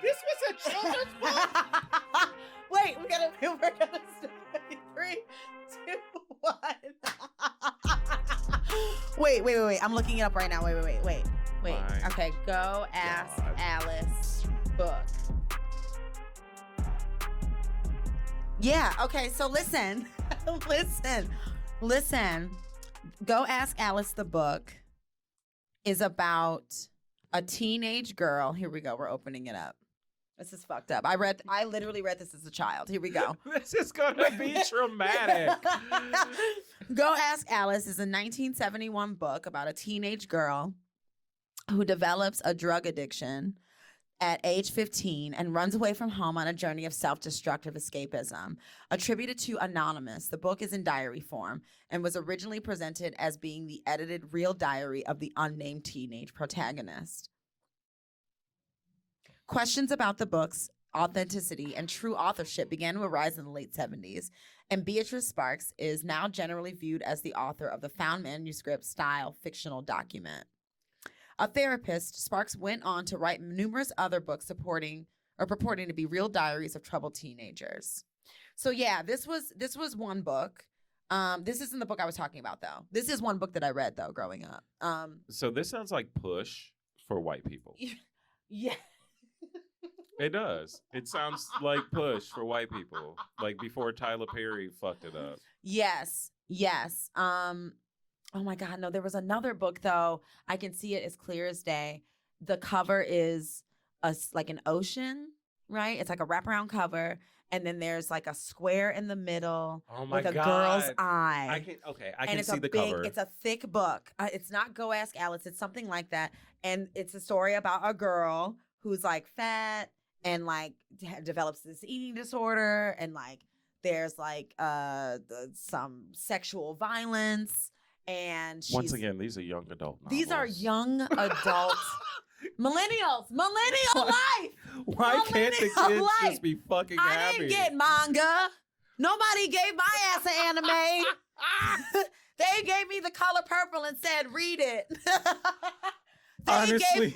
This was a children's book. Wait, we're gonna 3, 2, 1. Wait. I'm looking it up right now. Wait. My Okay, go ask God. Alice book. Yeah, okay, so listen. Listen. Go Ask Alice the book is about a teenage girl. Here we go. We're opening it up. This is fucked up. I literally read this as a child. Here we go. This is gonna be traumatic. Go Ask Alice is a 1971 book about a teenage girl who develops a drug addiction at age 15 and runs away from home on a journey of self-destructive escapism. Attributed to Anonymous, the book is in diary form and was originally presented as being the edited real diary of the unnamed teenage protagonist. Questions about the book's authenticity and true authorship began to arise in the late 70s, and Beatrice Sparks is now generally viewed as the author of the found manuscript style fictional document. A therapist, Sparks went on to write numerous other books purporting to be real diaries of troubled teenagers. So yeah, this was one book. This isn't the book I was talking about though. This is one book that I read though growing up. So this sounds like Push for white people. Yeah. It does. It sounds like Push for white people. Like before Tyler Perry fucked it up. Yes. Oh my God, no, there was another book though. I can see it as clear as day. The cover is like an ocean, right? It's like a wraparound cover. And then there's like a square in the middle with a girl's eye. I can see the cover. It's a thick book. It's not Go Ask Alice. It's something like that. And it's a story about a girl who's like fat and like develops this eating disorder. And like there's like some sexual violence. And once again, these are young adult novels. These are young adult millennial life. Why can't the kids just be fucking happy? I didn't get manga. Nobody gave my ass an anime. They gave me The Color Purple and said, read it. Honestly,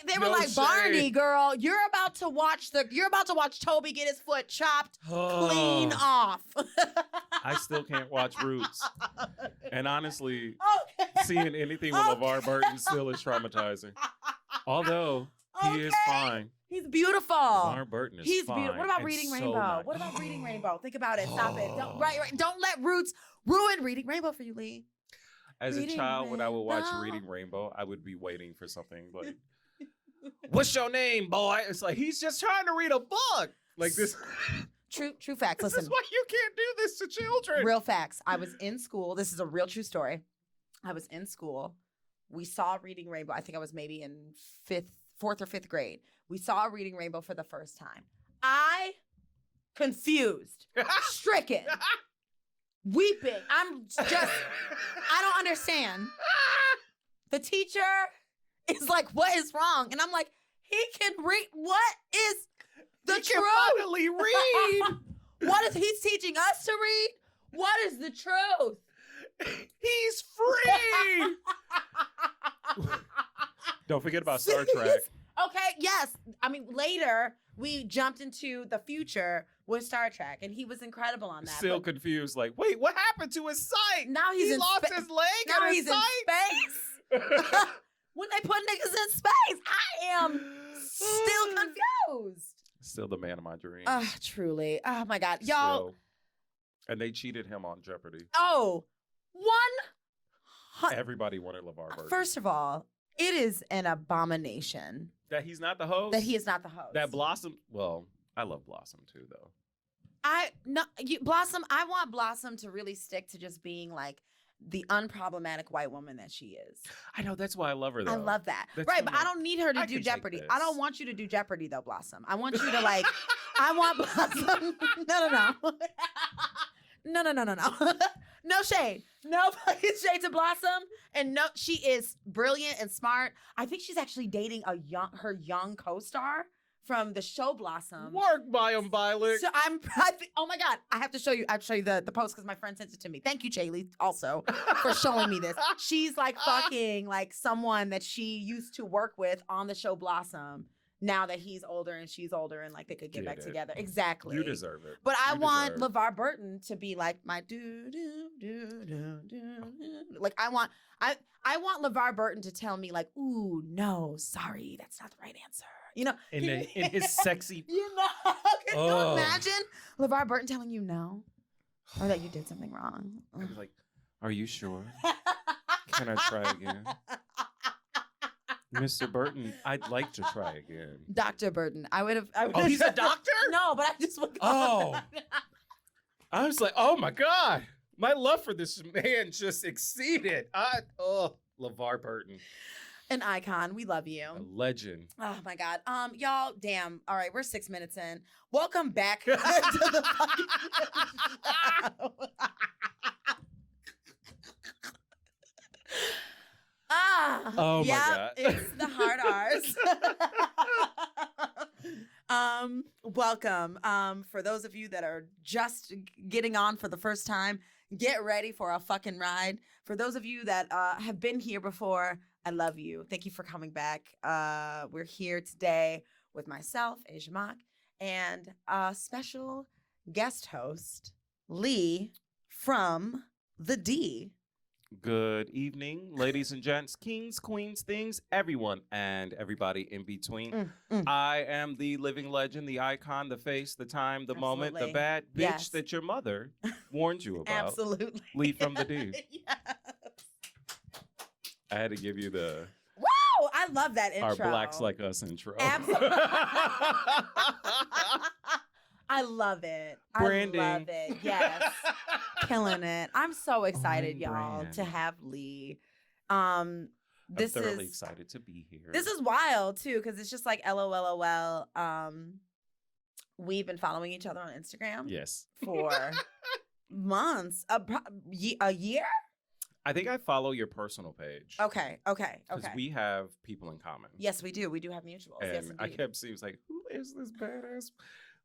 they were no like, shade. Barney, girl, you're about to watch Toby get his foot chopped clean off. I still can't watch Roots. And honestly, seeing anything with LeVar Burton still is traumatizing. Although he is fine. He's beautiful. LeVar Burton is He's fine. beautiful. What about and Reading so Rainbow? nice. What about Reading Rainbow? Think about it. Stop it. Don't let Roots ruin Reading Rainbow for you, Lee. As Reading a child, when I would watch Rainbow. Reading Rainbow, I would be waiting for something like, what's your name, boy? It's like, he's just trying to read a book. Like this. True facts. This Listen, is why you can't do this to children. real facts. I was in school. This is a real true story. I was in school. We saw Reading Rainbow. I think I was maybe in 4th or 5th grade. We saw Reading Rainbow for the first time. I confused, stricken, weeping. I don't understand. The teacher is like, what is wrong? And I'm like, he can read. What is the He truth? can finally read. What is he's teaching us to read? What is the truth? He's free. Don't forget about Star Trek. Okay, yes. I mean, later we jumped into the future with Star Trek, and he was incredible on that. Still but confused, like, wait, what happened to his sight? now he's He in lost spa- his leg Now and he's his in sight. space. When they put niggas in space, I am still confused. Still the man of my dreams. Truly. Oh my God, y'all. Still. And they cheated him on Jeopardy. Oh, Everybody wanted LeVar Burton. First of all, it is an abomination That he's not the host? that he is not the host. That Blossom, well, I love Blossom too, though. Blossom, I want Blossom to really stick to just being like the unproblematic white woman that she is. I know, that's why I love her, though. I love that. That's right, so but nice. I don't need her to I do can take Jeopardy. this. I don't want you to do Jeopardy, though, Blossom. I want you to like, I want Blossom. No. No shade. No fucking shade to Blossom. And no, she is brilliant and smart. I think she's actually dating her young co-star from the show Blossom. Work by him, Violet. So oh my God, I have to show you. I have to show you the post because my friend sent it to me. Thank you, Chaylee, also for showing me this. She's like fucking like someone that she used to work with on the show Blossom now that he's older and she's older and like they could get back together. Exactly. You deserve it. But I want LeVar Burton to be like my do. Like I want LeVar Burton to tell me like, ooh, no, sorry, that's not the right answer. You know, in his sexy. You know, can you imagine LeVar Burton telling you no, or that you did something wrong? I was like, are you sure? Can I try again? Mr. Burton, I'd like to try again. Dr. Burton, I would have. Oh, he's a doctor? No, but I just would. Oh, I was like, oh my God, my love for this man just exceeded. LeVar Burton, an icon. We love you, a legend. Oh my God, y'all, damn. All right, we're 6 minutes in. Welcome back to the fucking show. Oh my God. God. It's the hard R's. Welcome. For those of you that are just getting on for the first time, get ready for a fucking ride. For those of you that have been here before, I love you. Thank you for coming back. We're here today with myself, Asia Mock, and a special guest host, Lee from the D. Good evening, ladies and gents, kings, queens, things, everyone, and everybody in between. I am the living legend, the icon, the face, the time, the moment, the bad bitch that your mother warned you about. Absolutely. Lee from the D. Yes. I had to give you the... Wow, I love that intro. Our Blacks Like Us intro. Absolutely. I love it. Branding. I love it. Yes. Killing it. I'm so excited, y'all, brand. to have Lee. I'm thoroughly excited to be here. This is wild, too, because it's just like LOL. We've been following each other on Instagram. Yes. For months. A year? I think I follow your personal page. Okay. Because we have people in common. Yes, we do. We do have mutuals. And yes, I kept seeing, like, who is this badass?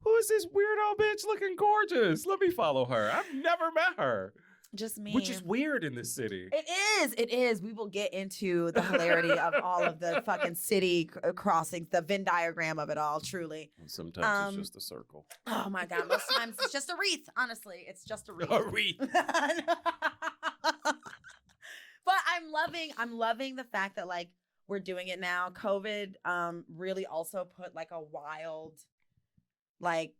Who is this weirdo bitch looking gorgeous? Let me follow her. I've never met her. Just me. Which is weird in this city. It is. We will get into the hilarity of all of the fucking city crossings, the Venn diagram of it all, truly. And sometimes it's just a circle. Oh my God. Most times it's just a wreath. Honestly, it's just a wreath. A wreath. But I'm loving the fact that like we're doing it now. COVID really also put like a wild like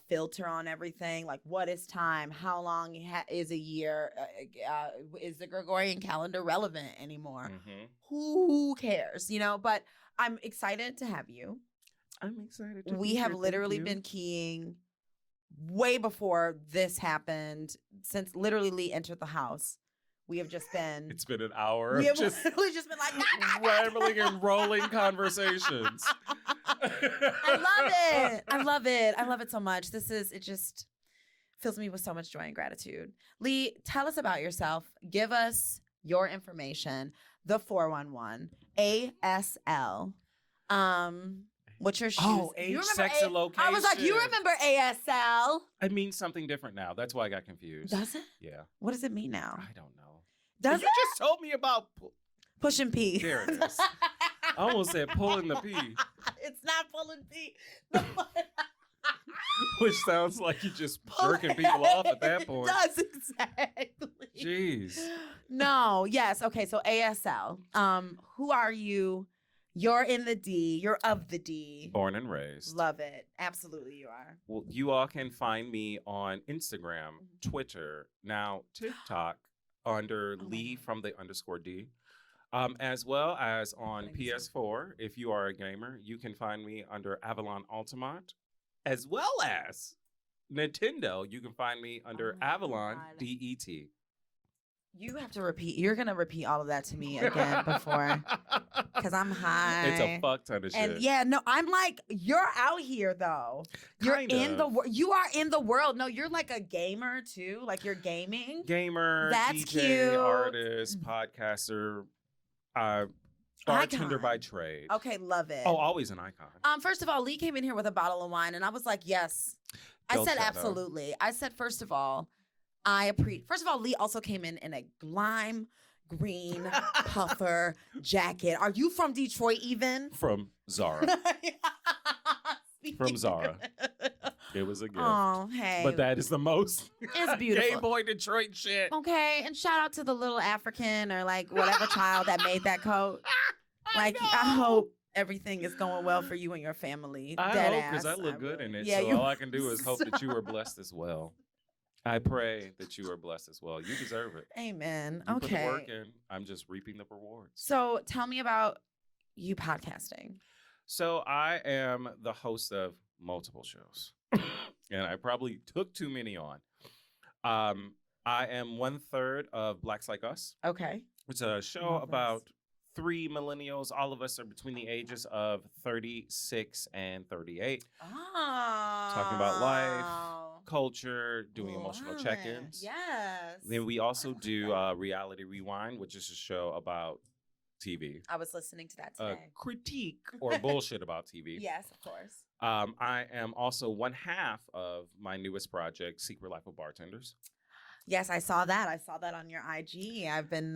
filter on everything. Like, what is time? How long is a year? Is the Gregorian calendar relevant anymore? Mm-hmm. Who cares? You know, but I'm excited to have you. I'm excited to We be have here. literally been keying way before this happened, since literally Lee entered the house. We have just been... It's been an hour We of have just literally just been like... rambling and rolling conversations. I love it so much. It just fills me with so much joy and gratitude. Lee, tell us about yourself. Give us your information. The 411 ASL. What's your shoes? Oh, age, sex, and location. I was like, you remember ASL? It means something different now. That's why I got confused. Does it? Yeah. What does it mean now? I don't know. Does you just told me about pushing P? There it is. I almost said pulling the P. It's not pulling P. Which sounds like you just jerking people off at that point. It does, exactly. Jeez. No, yes. Okay, so ASL. Who are you? You're in the D. You're of the D. Born and raised. Love it. Absolutely you are. Well, you all can find me on Instagram, Twitter, now TikTok under Lee from the _D. As well as on PS4. If you are a gamer, you can find me under Avalon Altamont. As well as Nintendo, you can find me under Avalon DET. You have to repeat. You're going to repeat all of that to me again before. Because I'm high. It's a fuck ton of shit. And yeah, no, I'm like, you're out here though. You're in the world. You are in the world. No, you're like a gamer too. Like you're gaming. Gamer, That's DJ, cute. artist, podcaster, bartender by trade. Okay, love it. Oh, always an icon. First of all, Lee came in here with a bottle of wine and I was like, yes. I said absolutely. I said, first of all, First of all, Lee also came in a lime green puffer jacket. Are you from Detroit even? From Zara. from Zara. It was a gift. Oh, hey. But that is the most It's beautiful. gay boy Detroit shit. Okay, and shout out to the little African or like whatever child that made that coat. Like, I hope everything is going well for you and your family. I Dead hope, because ass. I look good in it. Yeah, so all I can do is hope that you are blessed as well. I pray that you are blessed as well. You deserve it. Amen. You put the Okay. work in. I'm just reaping the rewards. So tell me about you podcasting. So I am the host of multiple shows, and I probably took too many on. I am 1/3 of Blacks Like Us. Okay. It's a show Love this. about 3 millennials. All of us are between the ages of 36 and 38. Oh. Talking about life, culture, doing emotional Love it. check-ins. Yes. Then we also love do that. Reality Rewind, which is a show about TV. I was listening to that today. Critique or bullshit about TV. Yes, of course. I am also 1/2 of my newest project, Secret Life of Bartenders. Yes, I saw that. I saw that on your IG. I've been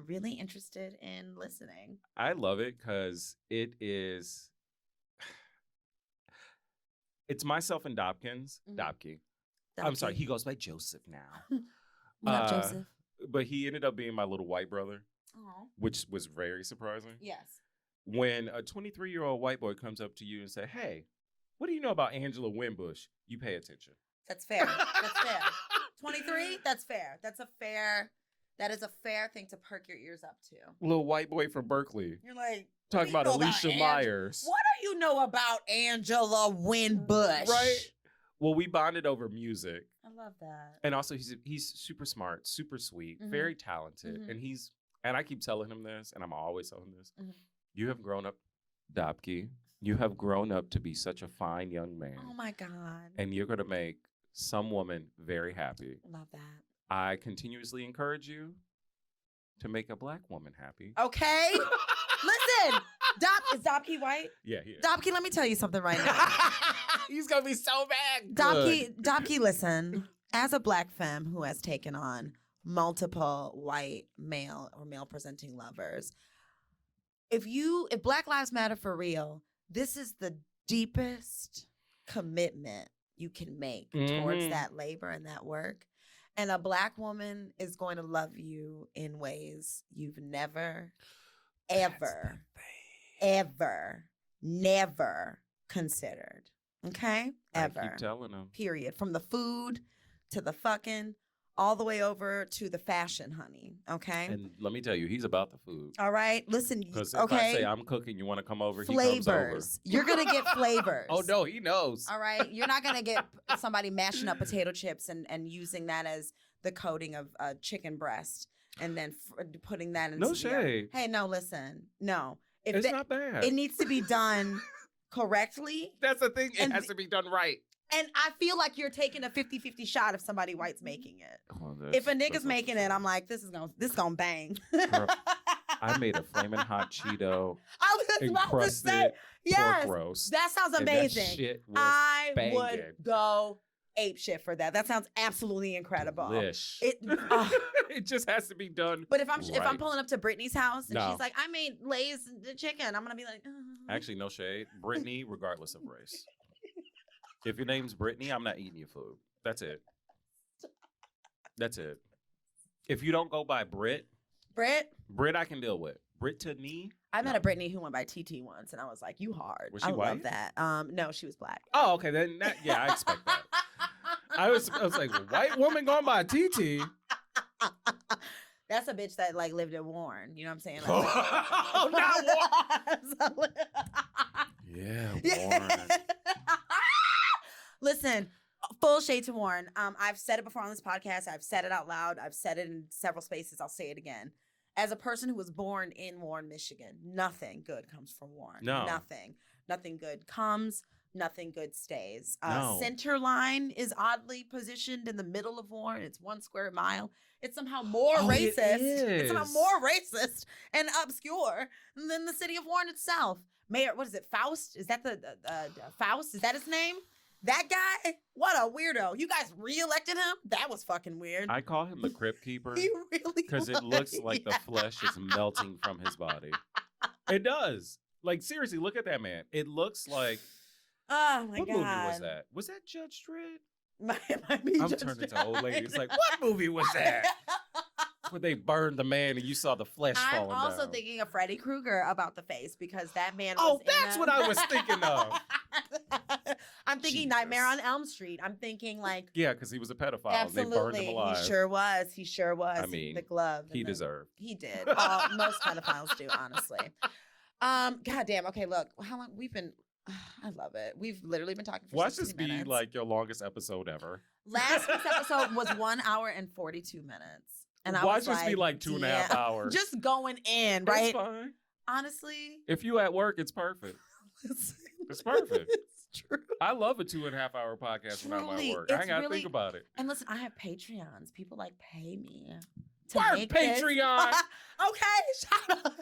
really interested in listening. I love it because it's myself and Dobkins. Mhm. Dobke. I'm sorry, he goes by Joseph now. What up, Joseph? But he ended up being my little white brother, Oh. which was very surprising. Yes. When a 23-year-old white boy comes up to you and say, "Hey, what do you know about Angela Winbush?" You pay attention. That's fair. That's fair. 23? That's fair. That is a fair thing to perk your ears up to. Little white boy from Berkeley. You're like, Talking about Alicia Myers. What do you know about Angela Winbush? Right? Well, we bonded over music. I love that. And also he's super smart, super sweet, Mhm. very talented. Mhm. And I keep telling him this, and I'm always telling him this. Mhm. You have grown up, Dobke. You have grown up to be such a fine young man. Oh my God. And you're gonna make some woman very happy. Love that. I continuously encourage you to make a Black woman happy. Okay. Listen, is Dobke white? Yeah, he is. Dobke, let me tell you something right now. He's gonna be so mad. Dobke, listen. As a Black femme who has taken on multiple white male or male presenting lovers, if Black Lives Matter for real, this is the deepest commitment you can make towards Mhm. that labor and that work. And a Black woman is going to love you in ways you've never, ever, never considered. Okay? Ever. I keep telling him. Period. From the food to the fucking, all the way over to the fashion, honey. Okay? And let me tell you, he's about the food. All right? Listen, Because if okay? I say I'm cooking, you want to come over, he comes over. Flavors. You're going to get flavors. Oh, no, he knows. All right? You're not going to get somebody mashing up potato chips and using that as the coating of chicken breast and then putting that in. No shade. Hey, no, listen. No. It's not bad. It needs to be done correctly. That's the thing. It And has to be done right. And I feel like you're taking a 50-50 shot if somebody white's making it. Oh, If a nigga's making it, I'm like, this is gonna bang. Girl, I made a flaming hot Cheeto I was about to encrusted say, yes, pork roast. that sounds and that amazing. shit was I banging. would go ape shit for that. That sounds absolutely incredible. Delish. It, It just has to be done. but if I'm right. pulling up to Brittany's house and No. she's like, I made Lay's chicken, I'm gonna be like, Actually, no shade. Brittany, regardless of race. If your name's Brittany, I'm not eating your food. That's it. That's it. If you don't go by Brit I can deal with. Brittany. I met a Brittany who went by TT once, and I was like, you hard. Was she I white? love that. No, she was Black. Oh, okay. Then I expect that. I was like, white woman going by TT. That's a bitch that like lived in Warren. You know what I'm saying? Oh, not Warren. Yeah, Warren. Listen, full shade to Warren. I've said it before on this podcast. I've said it out loud. I've said it in several spaces. I'll say it again. As a person who was born in Warren, Michigan, nothing good comes from Warren. No. Nothing good comes. Nothing good stays. No. Center line is oddly positioned in the middle of Warren. It's 1 square mile. It's somehow more racist. It's somehow more racist and obscure than the city of Warren itself. Mayor, what is it? Faust? Is that the Faust? Is that his name? That guy? What a weirdo. You guys reelected him? That was fucking weird. I call him the Crypt Keeper He really because it looks like the flesh is melting from his body. It does. Like, seriously, look at that man. It looks like Oh my What God. movie was that? Was that Judge Dredd? Might be I'm Judge turning to Dredd. old lady. It's like, what movie was that? Where they burned the man and you saw the flesh I'm falling also down. thinking of Freddy Krueger about the face because that man Oh, was that's what I was thinking of. I'm thinking Jesus. Nightmare on Elm Street. I'm thinking like Yeah, because he was a pedophile. absolutely. They burned him alive. He sure was. He sure was. I mean, the glove. He deserved. He did. Most pedophiles do, honestly. God damn. Okay, look. How long we've been I love it. We've literally been talking for Watch 60 this be minutes. like your longest episode ever. Last week's episode was 1 hour and 42 minutes. And I Watch was this be like 2.5 hours. Just going in, right? It's fine. Honestly. If you at work, it's perfect. It's perfect. It's true. I love a 2.5 hour podcast when I'm at work. I ain't got to think about it. And listen, I have Patreons. People like pay me to Work make Patreon. Okay, shout out.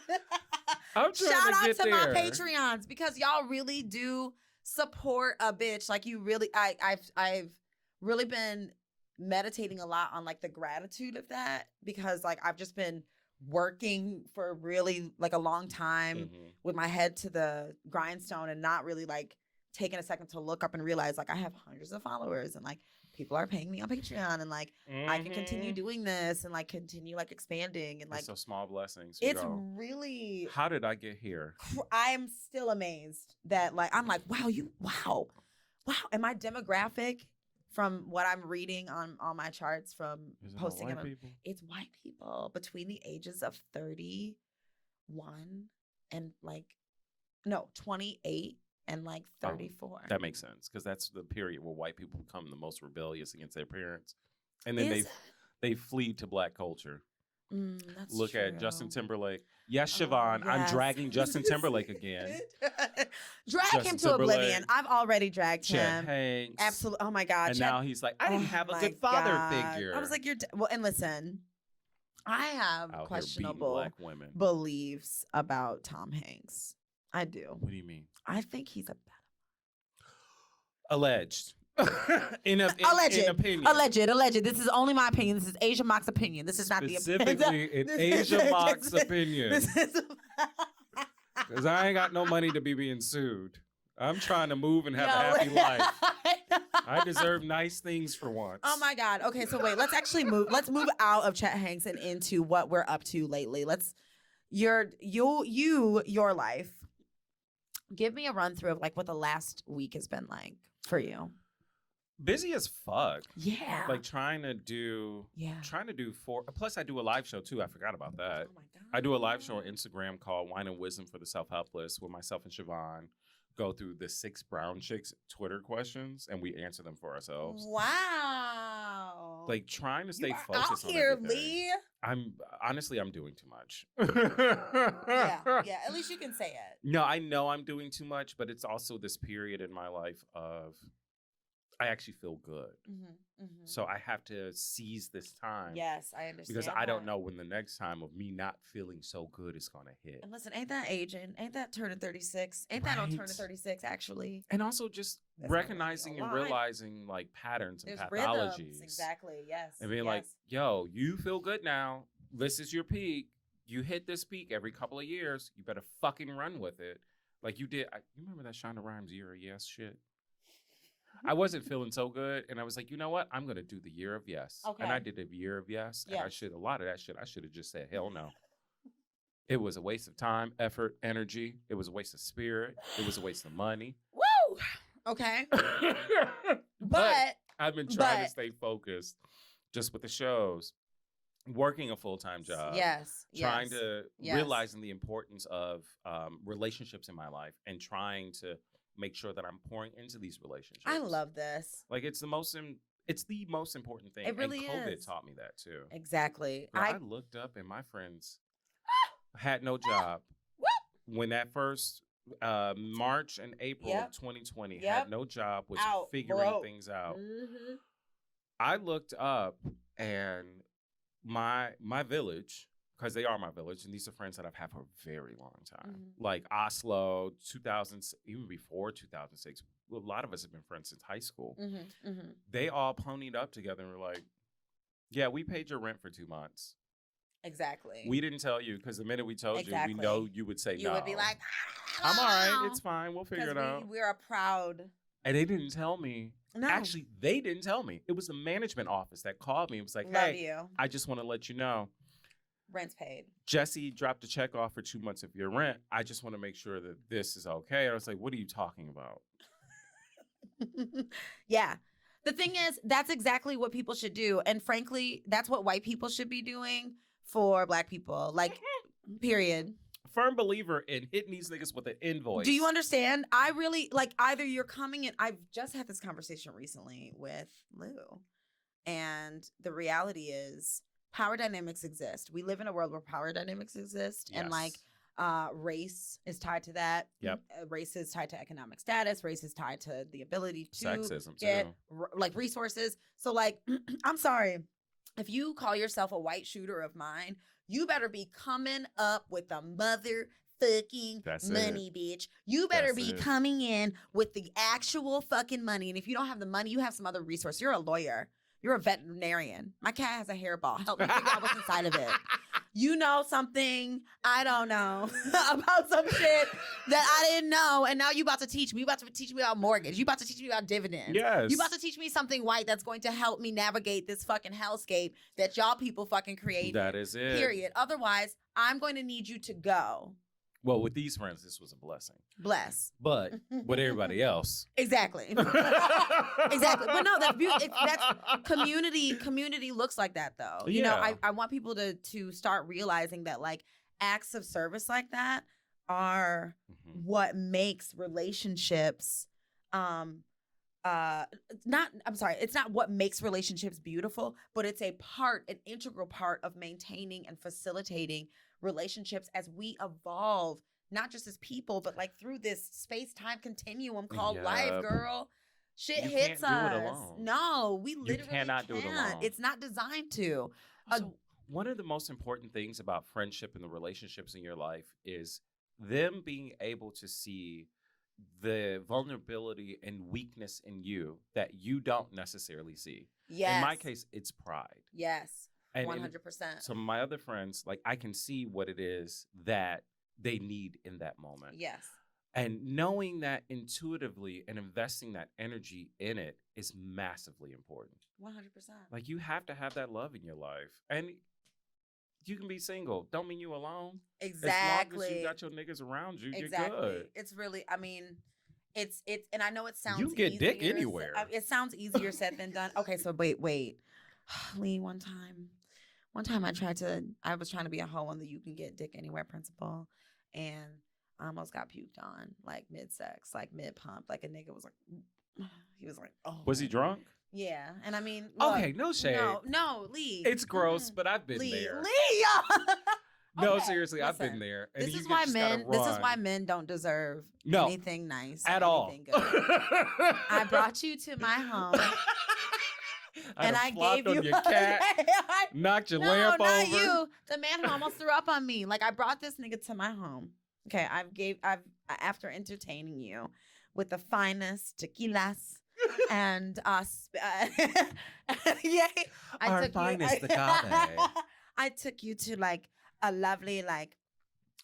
I'm trying Shout to out get to there. my Patreons because y'all really do support a bitch. Like you really, I've really been meditating a lot on like the gratitude of that because like I've just been working for really like a long time with my head to the grindstone and not really like taking a second to look up and realize like I have hundreds of followers and like people are paying me on Patreon and like I can continue doing this and like continue like expanding and like so small blessings. it's really how did I get here? I am still amazed that like I'm like wow and my demographic from what I'm reading on all my charts from posting them, it's white people between the ages of 31 and like 28 and like 34. That makes sense because that's the period where white people become the most rebellious against their parents, and then they flee to black culture. That's Look true. at Justin Timberlake. Yes, Siobhan, yes. I'm dragging Justin Timberlake again. Drag him to oblivion. I've already dragged Chet him. Hanks. Absolutely. Oh my God. And now he's like, I didn't have a good father figure. I was like, well, and listen, I have out questionable black women. beliefs about Tom Hanks. I do. What do you mean? I think he's a pedophile. Alleged. In Alleged. opinion. Alleged. This is only my opinion. This is Asia Mock's opinion. This is not the opinion. Specifically in Asia Mock's opinion. Because I ain't got no money to be being sued. I'm trying to move and have a happy life. I deserve nice things for once. Oh my God. Okay, so wait, let's actually move. Let's move out of Chet Hanks and into what we're up to lately. Your life. Give me a run through of like what the last week has been like for you. Busy as fuck. Yeah. Like trying to do four. Plus, I do a live show too. I forgot about that. Oh my God. I do a live show on Instagram called Wine and Wisdom for the Self-Helpless, where myself and Siobhan go through the 6 brown chicks Twitter questions and we answer them for ourselves. Wow. Like trying to stay you are focused out on here, everything. Lee. I'm doing too much. Yeah. At least you can say it. No, I know I'm doing too much, but it's also this period in my life of I actually feel good. So I have to seize this time. Yes, I understand. Because I don't know when the next time of me not feeling so good is going to hit. And listen, ain't that aging? Ain't that turning 36? Ain't that on turning 36, actually? And also just recognizing and realizing like patterns and pathologies. Rhythms. Exactly, yes. And being like, yo, you feel good now. This is your peak. You hit this peak every couple of years. You better fucking run with it. Like you did. You remember that Shonda Rhimes Year of Yes shit? I wasn't feeling so good, and I was like, you know what? I'm gonna do the Year of Yes. Okay. And I did a Year of Yes, and a lot of that shit, I should have just said, hell no. It was a waste of time, effort, energy. It was a waste of spirit. It was a waste of money. Woo! Okay. but I've been trying to stay focused just with the shows, working a full-time job. Yes. Trying to realizing the importance of relationships in my life and trying to make sure that I'm pouring into these relationships. I love this. Like it's the most important thing. It really and COVID is. taught me that too. Exactly. Girl, I looked up and my friends had no job. When that first March and April of 2020 had no job, was figuring things out. I looked up and my village, because they are my village, and these are friends that I've had for a very long time. Like Oslo, 2000, even before 2006. A lot of us have been friends since high school. They all ponied up together and were like, yeah, we paid your rent for 2 months. Exactly. We didn't tell you, because the minute we told you, we know you would say no. You would be like, I'm all right. It's fine. We'll figure it out. We're a proud. And they didn't tell me. No. Actually, they didn't tell me. It was the management office that called me. It was like, Love hey, you. I just want to let you know. Rent's paid. Jesse dropped a check off for 2 months of your rent. I just want to make sure that this is okay. And I was like, what are you talking about? Yeah. The thing is, that's exactly what people should do. And frankly, that's what white people should be doing for Black people. Like, period. Firm believer in hitting these niggas with an invoice. Do you understand? I really, like, either you're coming in. I've just had this conversation recently with Lou. And the reality is, power dynamics exist. We live in a world where power dynamics exist. Yes. And, like, race is tied to that. Yep. Race is tied to economic status. Race is tied to the ability to Sexism, get too. like resources. So like, I'm sorry, if you call yourself a white shooter of mine, you better be coming up with the motherfucking money, bitch. You better be coming in with the actual fucking money. And if you don't have the money, you have some other resource. You're a lawyer. You're a veterinarian. My cat has a hairball. Help me figure out what's inside of it. You know something I don't know about some shit that I didn't know, and now you about to teach me. You about to teach me about mortgage. You about to teach me about dividends. Yes. You about to teach me something white that's going to help me navigate this fucking hellscape that y'all people fucking create. That is it. Period. Otherwise, I'm going to need you to go. Well, with these friends, this was a blessing. Bless. But with everybody else. Exactly. Exactly. But no, that's community looks like that though. You know, I want people to start realizing that like acts of service like that are what makes relationships it's not what makes relationships beautiful, but it's an integral part of maintaining and facilitating relationships as we evolve, not just as people, but like through this space-time continuum called life, girl. Shit hits us. Do it alone. No, we literally cannot do it alone. It's not designed to. Also, one of the most important things about friendship and the relationships in your life is them being able to see the vulnerability and weakness in you that you don't necessarily see. Yes. In my case, it's pride. Yes. And 100%. So my other friends, like I can see what it is that they need in that moment. Yes. And knowing that intuitively and investing that energy in it is massively important. 100%. Like you have to have that love in your life. And you can be single. Don't mean you alone. Exactly. As long as you got your niggas around you, exactly. You're good. It's really, I mean, it's, and I know it sounds you get dick anywhere. It sounds easier said than done. Okay, so wait. Lee, one time I was trying to be a hoe on the you can get dick anywhere principle, and I almost got puked on, like mid-sex, like mid-pump. Like a nigga was like, he was like, oh. Was he drunk? Yeah, and I mean, look, okay, no shade. No, Lee. It's gross, but I've been there. Lee, no, okay, seriously, listen, I've been there. And this is why men don't deserve anything nice at all. Good. I brought you to my home. And I gave you your cat, knocked your lamp over. No, not you. The man who almost threw up on me. Like I brought this nigga to my home. Okay, I've after entertaining you with the finest tequilas and yeah, our finest agave. I took you to like a lovely like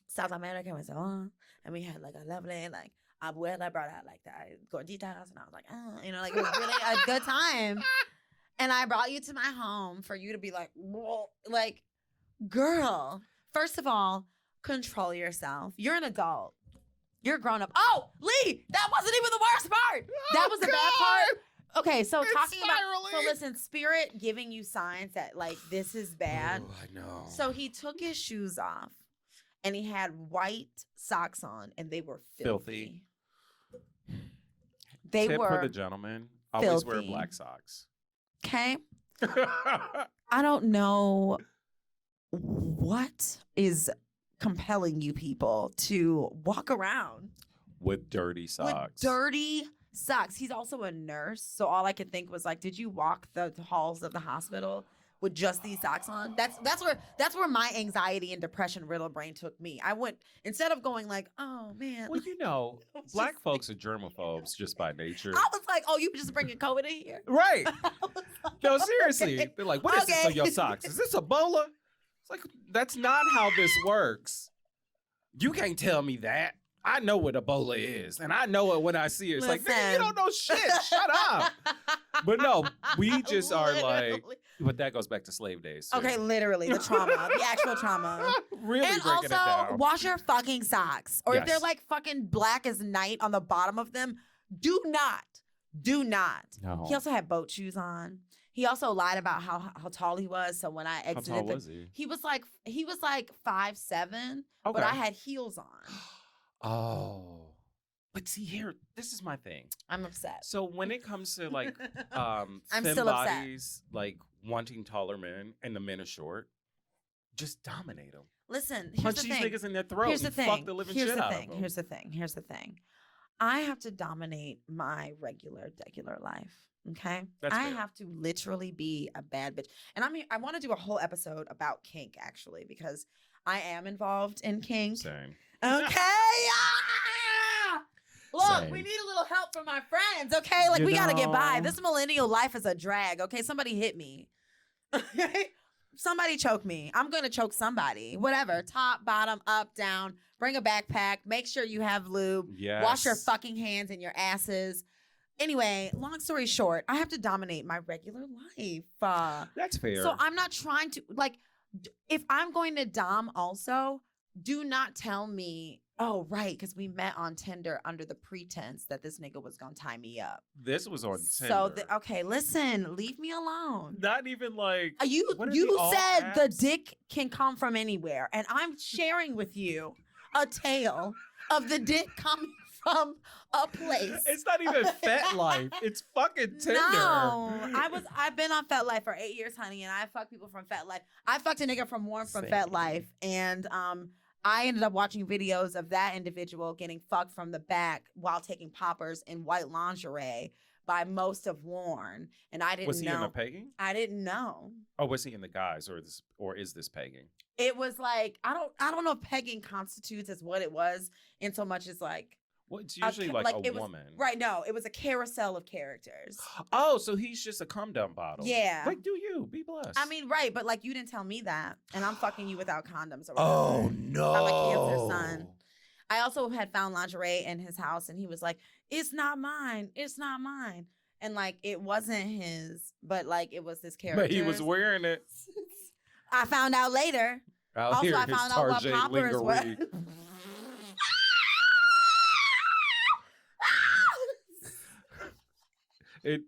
South American restaurant, and we had like a lovely like abuela brought out like the gorditas, and I was like, oh, you know, like it was really a good time. And I brought you to my home for you to be like, whoa, like, girl, first of all, control yourself. You're an adult. You're grown up. Oh, Lee, that wasn't even the worst part. That was the bad part. Okay, so talking about, so listen, Spirit giving you signs that like this is bad. Oh, I know. So he took his shoes off and he had white socks on and they were filthy. They Tip were for the gentleman, always wear filthy. Black socks. Okay. I don't know what is compelling you people to walk around with dirty socks. He's also a nurse, so all I could think was like, did you walk the halls of the hospital with just these socks on? That's where my anxiety and depression riddle brain took me. I went, instead of going like, oh man. Well, you know, Black folks are germaphobes just by nature. I was like, oh, you just bringing COVID in here? Right. Like, no, seriously. Okay. They're like, what is this on your socks? Is this Ebola? It's like, that's not how this works. You can't tell me that. I know what Ebola is, and I know it when I see it. It's like, nigga, you don't know shit. Shut up. But no, we just are like, but that goes back to slave days. Too. Okay, literally the trauma, the actual trauma. Really and breaking it also, down. wash your fucking socks. Or if Yes. they're like fucking black as night on the bottom of them, do not. No. He also had boat shoes on. He also lied about how tall he was. So when I exited, How tall was he? He was like 5'7", but Okay. I had heels on. Oh. But see here, this is my thing. I'm upset. So when it comes to like I'm thin still upset. bodies, like wanting taller men and the men are short, just dominate them. Listen, here's Punch the these thing. niggas in their throat Here's the and thing. fuck the living shit out of them. Here's the thing. I have to dominate my regular life. Okay, That's I fair. have to literally be a bad bitch, and I want to do a whole episode about kink actually because I am involved in kink. Same. Okay. Look, Same. we need a little help from our friends. Okay, like You we gotta get by. know. This millennial life is a drag. Okay, somebody hit me. Okay, somebody choke me. I'm gonna choke somebody. Whatever. Top, bottom, up, down. Bring a backpack. Make sure you have lube. Yes. Wash your fucking hands and your asses. Anyway, long story short, I have to dominate my regular life. That's fair. So I'm not trying to, like, if I'm going to dom also, do not tell me, oh, right, because we met on Tinder under the pretense that this nigga was going to tie me up. This was on So, Tinder. okay, listen, leave me alone. Not even like You what are you the all said the apps? dick can come from anywhere, and I'm sharing with you a tale of the dick coming from a place. It's not even FetLife. It's fucking Tinder. No, I've been on FetLife for 8 years, honey, and I fucked people from FetLife. I fucked a nigga from Warm from Same. FetLife, and I ended up watching videos of that individual getting fucked from the back while taking poppers in white lingerie by most of Warren, and I didn't Was he know. in the pegging? I didn't know. Oh, was he in the guys or is this pegging? It was like I don't know if pegging constitutes as what it was in so much as like Well, it's usually like a it was, woman. right? No, it was a carousel of characters. Oh, so he's just a cum dump bottle. Yeah. Like, do you be blessed? I mean, right, but like you didn't tell me that, and I'm fucking you without condoms or whatever. oh no. I'm a Cancer son. I also had found lingerie in his house, and he was like, "It's not mine. It's not mine." And like it wasn't his, but like it was his character. But he was wearing it. I found out later. Out Also, here, I his found out what Tarjay poppers were. lingerie. It.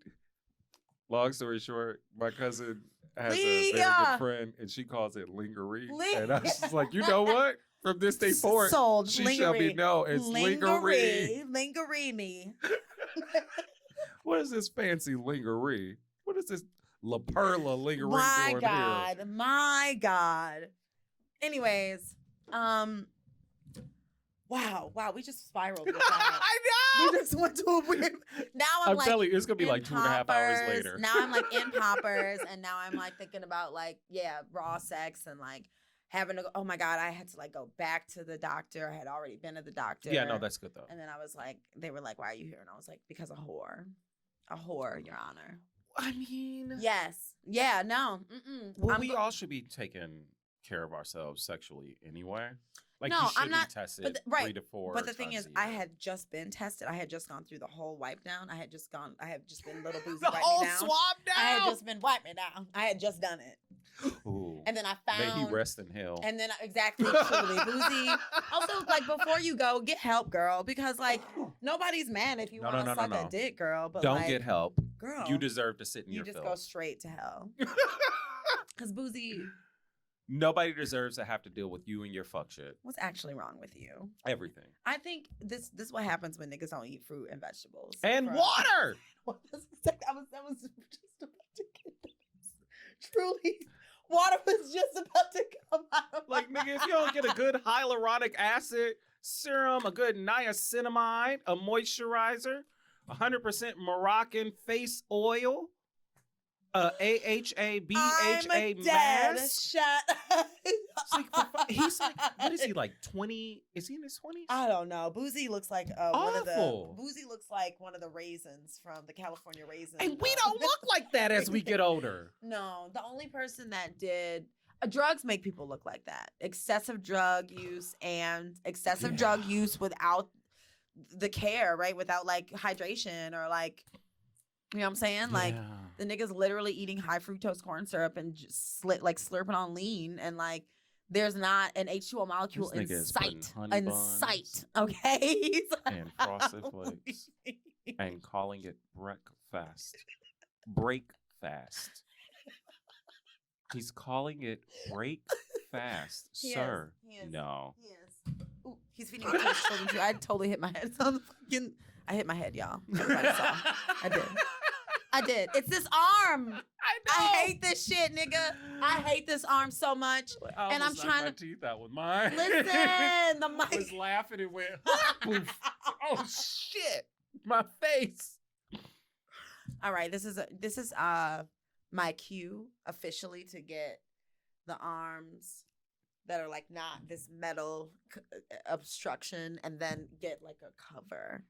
Long story short, my cousin has a very Leah. good friend, and she calls it lingerie. Leah. And I was just like, you know what? From this day forward, Sold. she Lingerie. shall be known as lingerie. Lingerie me. What is this fancy lingerie? What is this La Perla lingerie My doing God. here? My God. Anyways, wow, we just spiraled with that. I We know. just went to a weird. Now I'm like, telling you, it's gonna be in like 2.5 hours poppers. later. Now I'm like in poppers, and now I'm like thinking about like raw sex and like having to go. Oh my God, I had to like go back to the doctor. I had already been to the doctor. Yeah, no, that's good though. And then I was like, they were like, "Why are you here?" And I was like, "Because a whore, Your Honor." I mean, Yes, yeah, no, well, we all should be taking care of ourselves sexually anyway. Like, No, you should I'm not- be tested but right, 3 to 4. But the thing times is, a I year. had just been tested. I had just gone through the whole wipe down. I had just been little boozy the wipe whole me down. swab down. I had just been wipe me down. I had just done it. Ooh. And then I May found he rest in hell. And then exactly, truly boozy. Also, like before you go, get help, girl, because like nobody's mad if you No, want to no, suck no. a dick, girl. But Don't like, get help. girl. You deserve to sit in You your just filth. go straight to hell. Because boozy, Nobody deserves to have to deal with you and your fuck shit. what's actually wrong with you? Everything. I think this is what happens when niggas don't eat fruit and vegetables And From- water. I was just about to get this. Truly, water was just about to come out. Like, nigga, if you don't get a good hyaluronic acid serum, a good niacinamide, a moisturizer, 100% Moroccan face oil, AHA, BHA I'm dead. mask. Shut up. It's like, he's like, what is he, like 20? Is he in his 20s? I don't know. Boozy looks like one of the Awful. Boozy looks like one of the raisins from the California raisins. And we don't look like that as we get older. No, the only person that did Drugs make people look like that. Excessive drug use and excessive drug use without the care, right? Without like hydration or like, you know what I'm saying? Like the nigga's literally eating high fructose corn syrup and just slurping on lean, and like there's not an H2O molecule in sight. In sight, okay? And frosted flakes and calling it breakfast. Breakfast. He's calling it break fast, sir. No. He is. Ooh, he's feeding me to his children too. I totally hit my head. I hit my head, y'all. I did. It's this arm. I hate this shit, nigga. I hate this arm so much. And I'm trying to teeth out with mine. Listen, the mic. I was laughing and went, poof. Oh shit, my face. All right, this is my cue officially to get the arms that are like not this metal obstruction, and then get like a cover.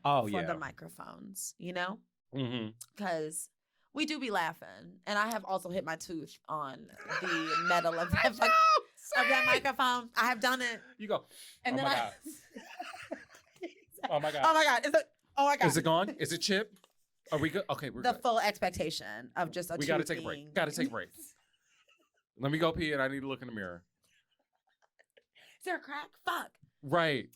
For the microphones, you know. Mm-hmm. Because we do be laughing, and I have also hit my tooth on the metal of that microphone. I have done it. You go. And oh then my god. Oh my god. Oh my god. Oh my god. Is it gone? Is it chipped? Are we good? Okay, we're the good. full expectation of just a. We gotta take a break. Gotta take a break. Let me go pee, and I need to look in the mirror. Is there a crack? Fuck. Right.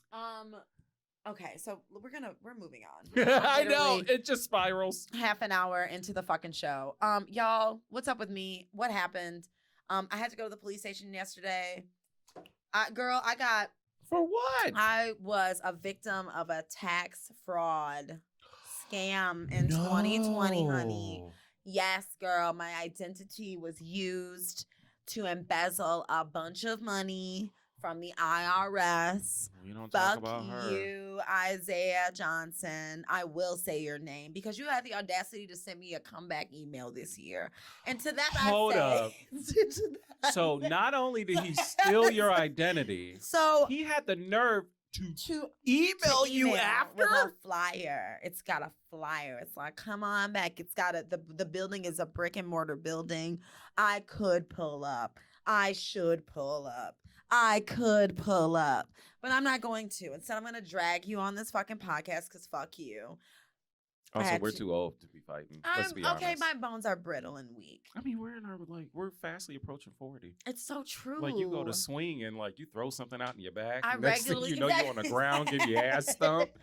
Okay, so we're moving on. I know, it just spirals. Half an hour into the fucking show. Y'all, what's up with me? What happened? I had to go to the police station yesterday. I got. For what? I was a victim of a tax fraud scam in 2020, honey. Yes, girl, my identity was used to embezzle a bunch of money from the IRS. You don't talk about her. Fuck you, Isaiah Johnson. I will say your name because you had the audacity to send me a comeback email this year. And to that Hold up. So not only did he steal your identity, so he had the nerve to email you after with a flyer. It's got a flyer. It's like, come on back. It's got the building is a brick and mortar building. I could pull up. I should pull up. I could pull up, but I'm not going to. Instead, I'm going to drag you on this fucking podcast because fuck you. Also, we're too old to be fighting. Let's be honest. Okay, my bones are brittle and weak. I mean, we're fastly approaching 40. It's so true. Like you go to swing and like you throw something out in your back. I next thing you know, you're on the ground getting your ass stumped.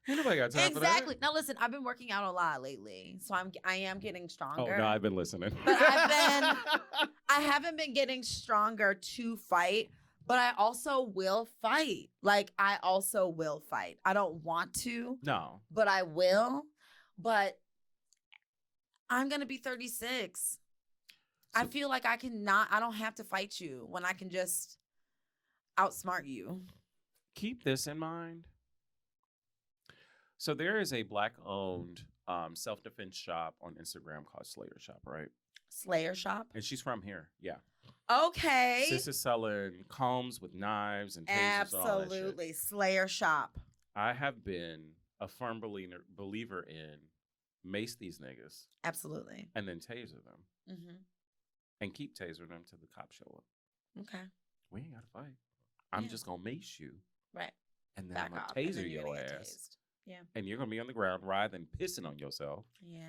Ain't nobody got time for that. Exactly. Now listen, I've been working out a lot lately, so I am getting stronger. Oh no, I've been listening. But I haven't been getting stronger to fight. But I also will fight. Like, I also will fight. I don't want to. No. But I will. But I'm going to be 36. I feel like I don't have to fight you when I can just outsmart you. Keep this in mind. So there is a Black-owned self-defense shop on Instagram called Slayer Shop, right? Slayer Shop? And she's from here. Yeah. Okay. Sis is selling combs with knives and tasers. Absolutely. Slayer Shop. I have been a firm believer in mace these niggas. Absolutely. And then taser them. Mm-hmm. And keep tasering them till the cops show up. Okay. We ain't got to fight. I'm just going to mace you. Right. And then I'm going to taser your ass. Yeah. And you're going to be on the ground writhing, pissing on yourself. Yeah.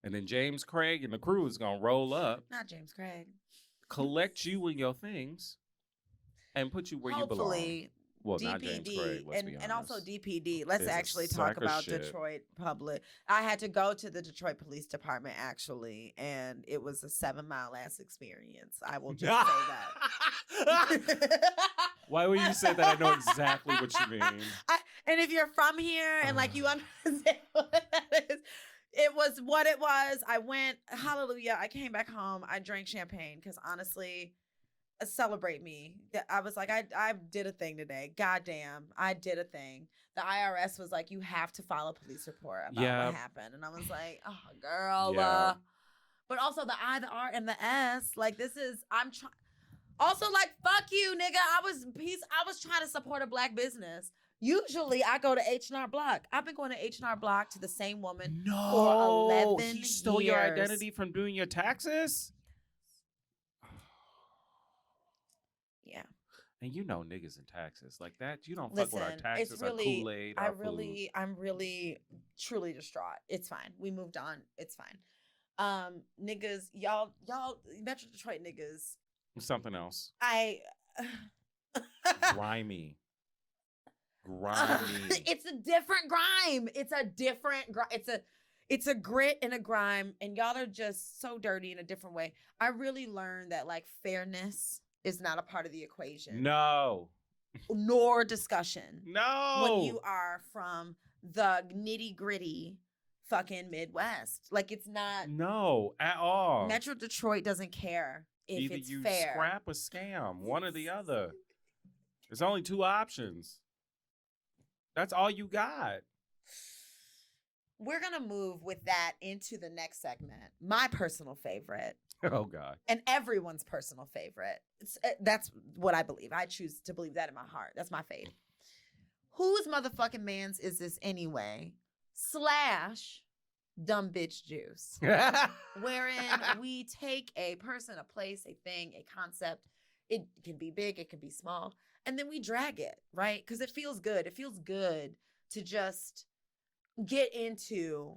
And then James Craig and the crew is going to roll up. Not James Craig. Collect you and your things and put you where you belong. Well, DPD, not James Craig, let's be honest. And also DPD. Let's actually talk about shit. Detroit Public. I had to go to the Detroit Police Department, actually, and it was a 7-mile ass experience. I will just say that. Why would you say that? I know exactly what you mean. And if you're from here and like you understand what that is, it was what it was. I went, hallelujah. I came back home. I drank champagne because honestly, celebrate me. I was like, I did a thing today. Goddamn, I did a thing. The IRS was like, you have to file a police report about what happened. And I was like, oh, girl. Yeah. But also the I, the R, and the S. Like, this is, I'm trying. Also, like, fuck you, nigga. I was trying to support a Black business. Usually, I go to H&R Block. I've been going to H&R Block to the same woman for 11 he stole years. your identity from doing your taxes? And you know niggas in taxes like that. You don't fuck with our Listen, taxes, it's our really, Kool-Aid, I our food. really, I'm really, truly distraught. It's fine. We moved on. It's fine. Niggas, y'all, Metro Detroit niggas. Something else. Grimy. It's a different grime. It's a different grime. It's a grit and a grime, and y'all are just so dirty in a different way. I really learned that like fairness is not a part of the equation. No. Nor discussion. No. When you are from the nitty gritty fucking Midwest. Like it's not. No, at all. Metro Detroit doesn't care if Either it's you fair. scrap or scam, one or the other. There's only two options. That's all you got. We're going to move with that into the next segment. My personal favorite. Oh, God. And everyone's personal favorite. That's what I believe. I choose to believe that in my heart. That's my faith. Whose motherfucking mans is this anyway? / dumb bitch juice. Wherein we take a person, a place, a thing, a concept. It can be big, it can be small. And then we drag it, right? Because it feels good. It feels good to just get into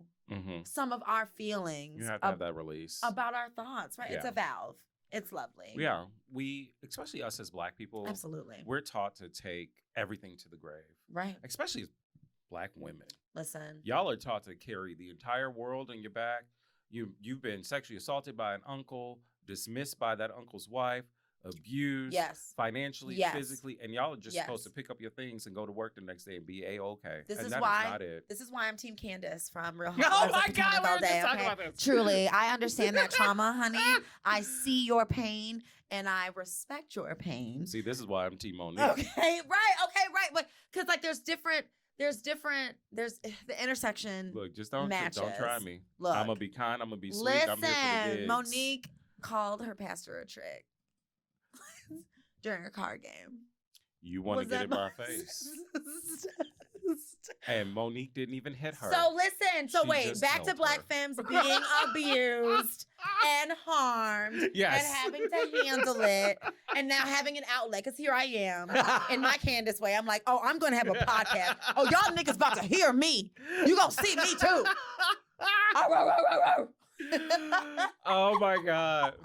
some of our feelings. You have to have that release. About our thoughts, right? Yeah. It's a valve. It's lovely. Yeah. We, especially us as Black people. Absolutely. We're taught to take everything to the grave. Right. Especially as Black women. Listen. Y'all are taught to carry the entire world on your back. You've been sexually assaulted by an uncle, dismissed by that uncle's wife, abused, yes, financially, physically, and y'all are just supposed to pick up your things and go to work the next day and be A-okay. This and is that why. Is not it. This is why I'm Team Candace from Real Housewives. Oh my God, we're just talking about this. Truly, I understand that trauma, honey. I see your pain and I respect your pain. See, this is why I'm Team Monique. Okay, right. But because like there's the intersection. Look, just don't try me. Look, I'm gonna be kind. I'm gonna be sweet. Listen, I'm here for the gigs. Monique called her pastor a trick during a card game. You want to get in my face. And Monique didn't even hit her. So listen, wait, back to Black femmes being abused and harmed and having to handle it and now having an outlet. Because here I am in my Candace way. I'm like, oh, I'm going to have a podcast. Oh, y'all niggas about to hear me. You going to see me too. Oh my God.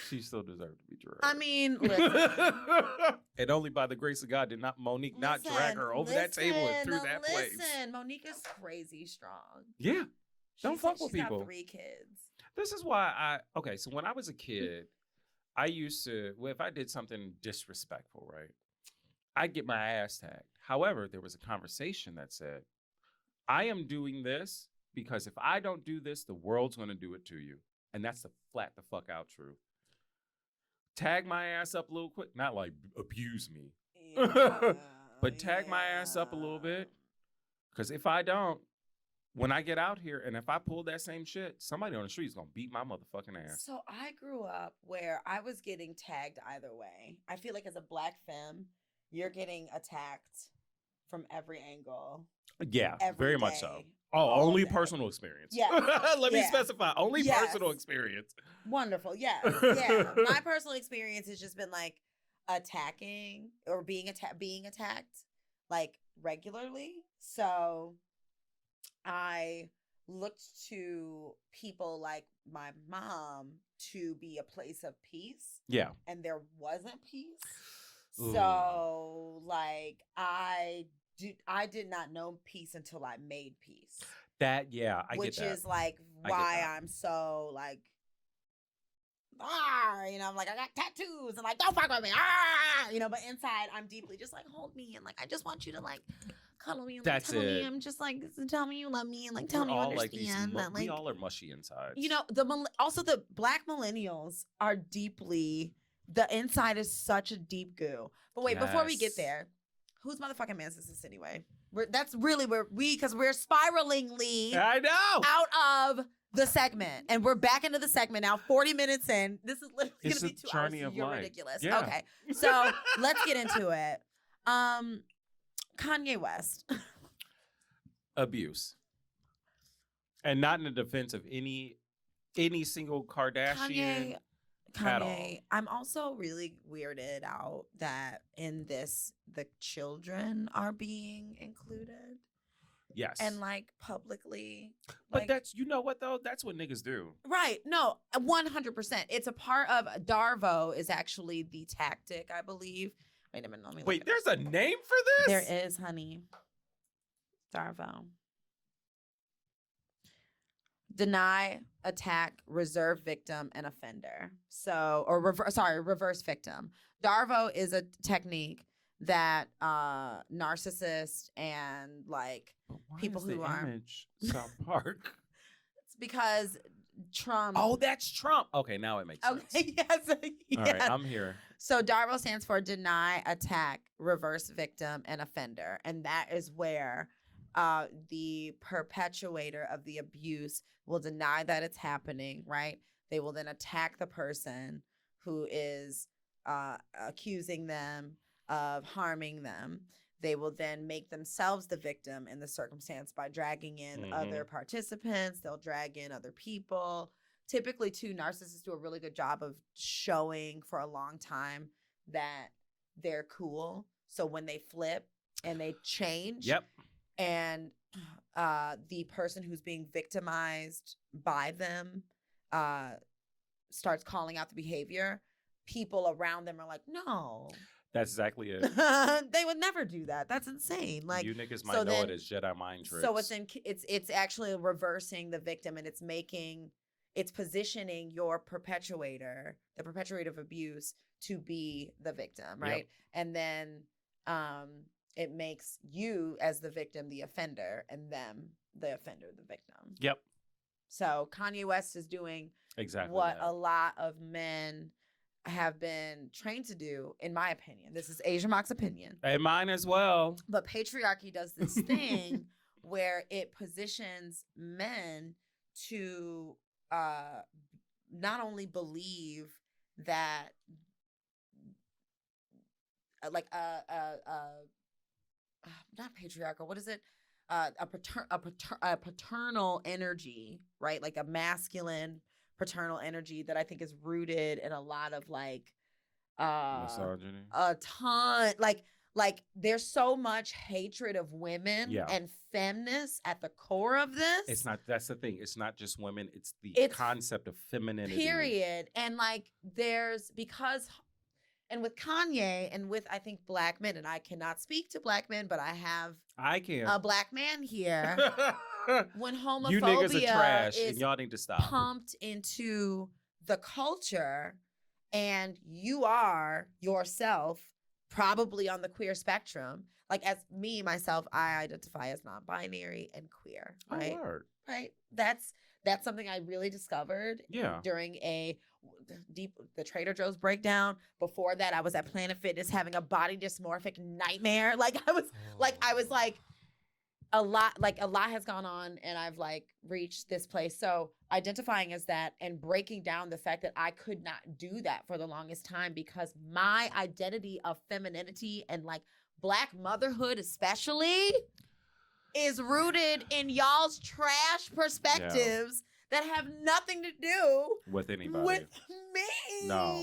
She still deserved to be dragged. I mean, listen. And only by the grace of God did not Monique not drag her over that table and through that place. Listen, Monique is crazy strong. Yeah. Don't fuck with she's people. Got 3 kids. This is why so when I was a kid, I used to, if I did something disrespectful, right, I'd get my ass tagged. However, there was a conversation that said, I am doing this because if I don't do this, the world's going to do it to you. And that's the flat the fuck out truth. Tag my ass up a little quick. Not like abuse me. Yeah, but tag my ass up a little bit. Because if I don't, when I get out here and if I pull that same shit, somebody on the street is going to beat my motherfucking ass. So I grew up where I was getting tagged either way. I feel like as a Black femme, you're getting attacked from every angle. Yeah, very much so. Oh, only personal experience. Yeah. Let me specify. Only personal experience. Wonderful. Yes. Yeah. My personal experience has just been like attacking or being attacked like regularly. So I looked to people like my mom to be a place of peace. Yeah. And there wasn't peace. Ooh. So like I did not know peace until I made peace. I get that. Which is like why I'm so like, I'm like, I got tattoos and like, don't fuck with me. But inside I'm deeply just like, hold me. And like, I just want you to like cuddle me and like, tell me. I'm just like, tell me you love me and like, tell me you understand. Like we all are mushy inside. Also the Black millennials are deeply, the inside is such a deep goo. But wait, before we get there, whose motherfucking mans is this anyway? That's really where because we're spiralingly out of the segment. And we're back into the segment now, 40 minutes in. This is literally going to be 2 hours. You're life. Ridiculous. Yeah. Okay. So let's get into it. Kanye West. Abuse. And not in the defense of any single Kardashian. at all. Kanye, I'm also really weirded out that in this the children are being included Yes. and like publicly. But Like, that's, you know what though? That's what niggas do. right. No, 100%. It's a part of Darvo is actually the tactic, I believe. Wait a minute, let me look Wait, it there's up. a name for this? There is, honey. Darvo. Deny, attack, reserve victim, and offender. So, or reverse victim. Darvo is a technique that narcissists and like But why people is the who are image South Park? it's because Trump. Oh, that's Trump. Okay, now it makes sense. Okay, yes, All right, I'm here. So Darvo stands for deny, attack, reverse victim, and offender. And that is where the perpetuator of the abuse will deny that it's happening, right? They will then attack the person who is accusing them of harming them. They will then make themselves the victim in the circumstance by dragging in other participants. They'll drag in other people. Typically, too, narcissists do a really good job of showing for a long time that they're cool. So when they flip and they change, Yep. and the person who's being victimized by them starts calling out the behavior, people around them are like, no. That's exactly it. They would never do that. That's insane. Like, you niggas might so know then- it as Jedi mind tricks. so it's actually reversing the victim, and it's positioning your perpetuator, the perpetrator of abuse, to be the victim, right? Yep. And then it makes you as the victim the offender, and them the offender the victim. Yep. So Kanye West is doing Exactly what that. a lot of men have been trained to do, in my opinion. This is Asia Mock's opinion. And mine as well. But patriarchy does this thing where it positions men to not only believe that not patriarchal, what is it? A paternal energy, right? Like a masculine paternal energy that I think is rooted in a lot of like Misogyny. a ton like there's so much hatred of women Yeah. and feminists at the core of this. It's not, that's the thing. It's not just women, it's the It's concept of femininity. period. And like there's and with Kanye and with I think black men, and I cannot speak to black men, but I have I can. a black man here. When homophobia You niggas are trash is and y'all need to stop. pumped into the culture, and you are yourself probably on the queer spectrum. Like as me, myself, I identify as non-binary and queer, right? Oh, word. Right. That's something I really discovered Yeah. during the Trader Joe's breakdown. Before that, I was at Planet Fitness having a body dysmorphic nightmare. Like I was like a lot has gone on, and I've like reached this place. So identifying as that and breaking down the fact that I could not do that for the longest time because my identity of femininity and like black motherhood especially is rooted in y'all's trash perspectives that have nothing to do with anybody. with me No.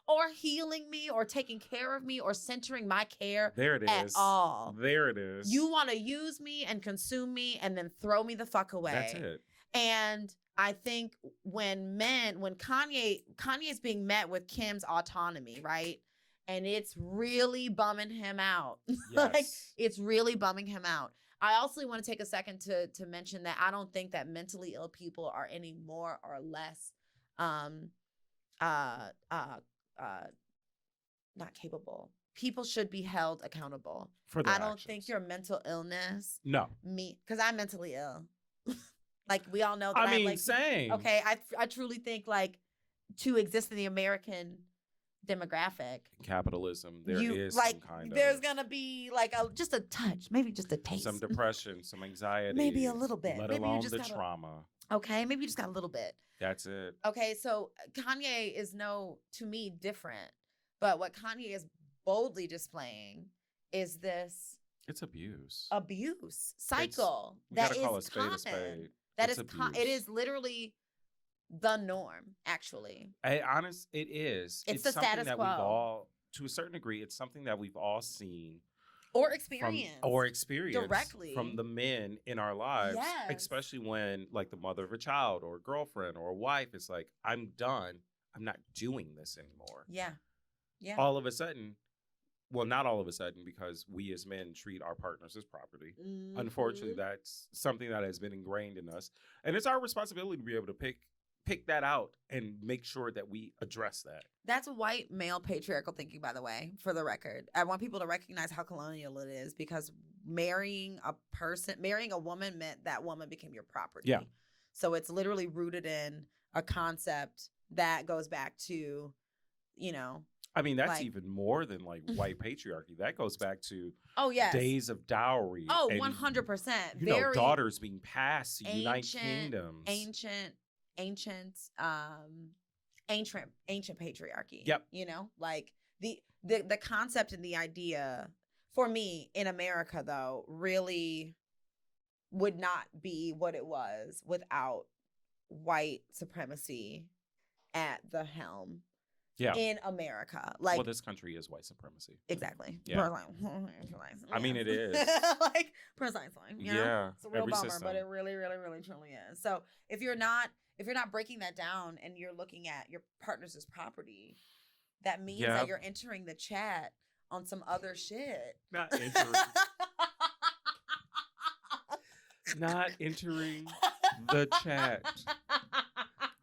or healing me or taking care of me or centering my care There it is. at all. There it is. You want to use me and consume me and then throw me the fuck away. That's it. And I think when Kanye's being met with Kim's autonomy, right? And it's really bumming him out. Like Yes. it's really bumming him out. I also want to take a second to mention that I don't think that mentally ill people are any more or less not capable. People should be held accountable. For their I don't actions. think your mental illness No. because I'm mentally ill. Like we all know that I mean, like same. okay, I truly think like to exist in the American demographic, Capitalism. There is like some kind there's of gonna be like just a touch, maybe just a taste, some depression, some anxiety. maybe a little bit. Let Maybe you alone just the gotta- trauma. Okay, maybe you just got a little bit. That's it. Okay, so Kanye is to me different, but what Kanye is boldly displaying is this It's abuse. abuse cycle We that gotta is call a spade common. a spade. That It's is it abuse. is literally the norm, actually. It is. It's the something status that quo. we've all, to a certain degree, it's something that we've all seen Or from experience. Directly. from the men in our lives, Yes. especially when like the mother of a child or a girlfriend or a wife is like, I'm done. I'm not doing this anymore. Yeah. Yeah. All of a sudden, well, not all of a sudden, because we as men treat our partners as property. Mhm. Unfortunately, that's something that has been ingrained in us. And it's our responsibility to be able to pick that out and make sure that we address that. That's white male patriarchal thinking, by the way, for the record. I want people to recognize how colonial it is, because marrying a woman meant that woman became your property. Yeah. So it's literally rooted in a concept that goes back to, you know. I mean, that's like, even more than like white patriarchy. That goes back to yes. days of dowry. Oh, and, 100%. You know, daughters being passed to unite kingdoms. Ancient patriarchy. Yep. You know, like the concept and the idea for me in America, though, really would not be what it was without white supremacy at the helm. Yeah. In America. Like, well, this country is white supremacy. Exactly. Yeah. I mean, it is. Like, precisely. You know? Yeah. It's a real bummer, system. but it really, really, really, truly is. So if you're not breaking that down and you're looking at your partners as property, that means that you're entering the chat on some other shit. Not entering. Not entering the chat.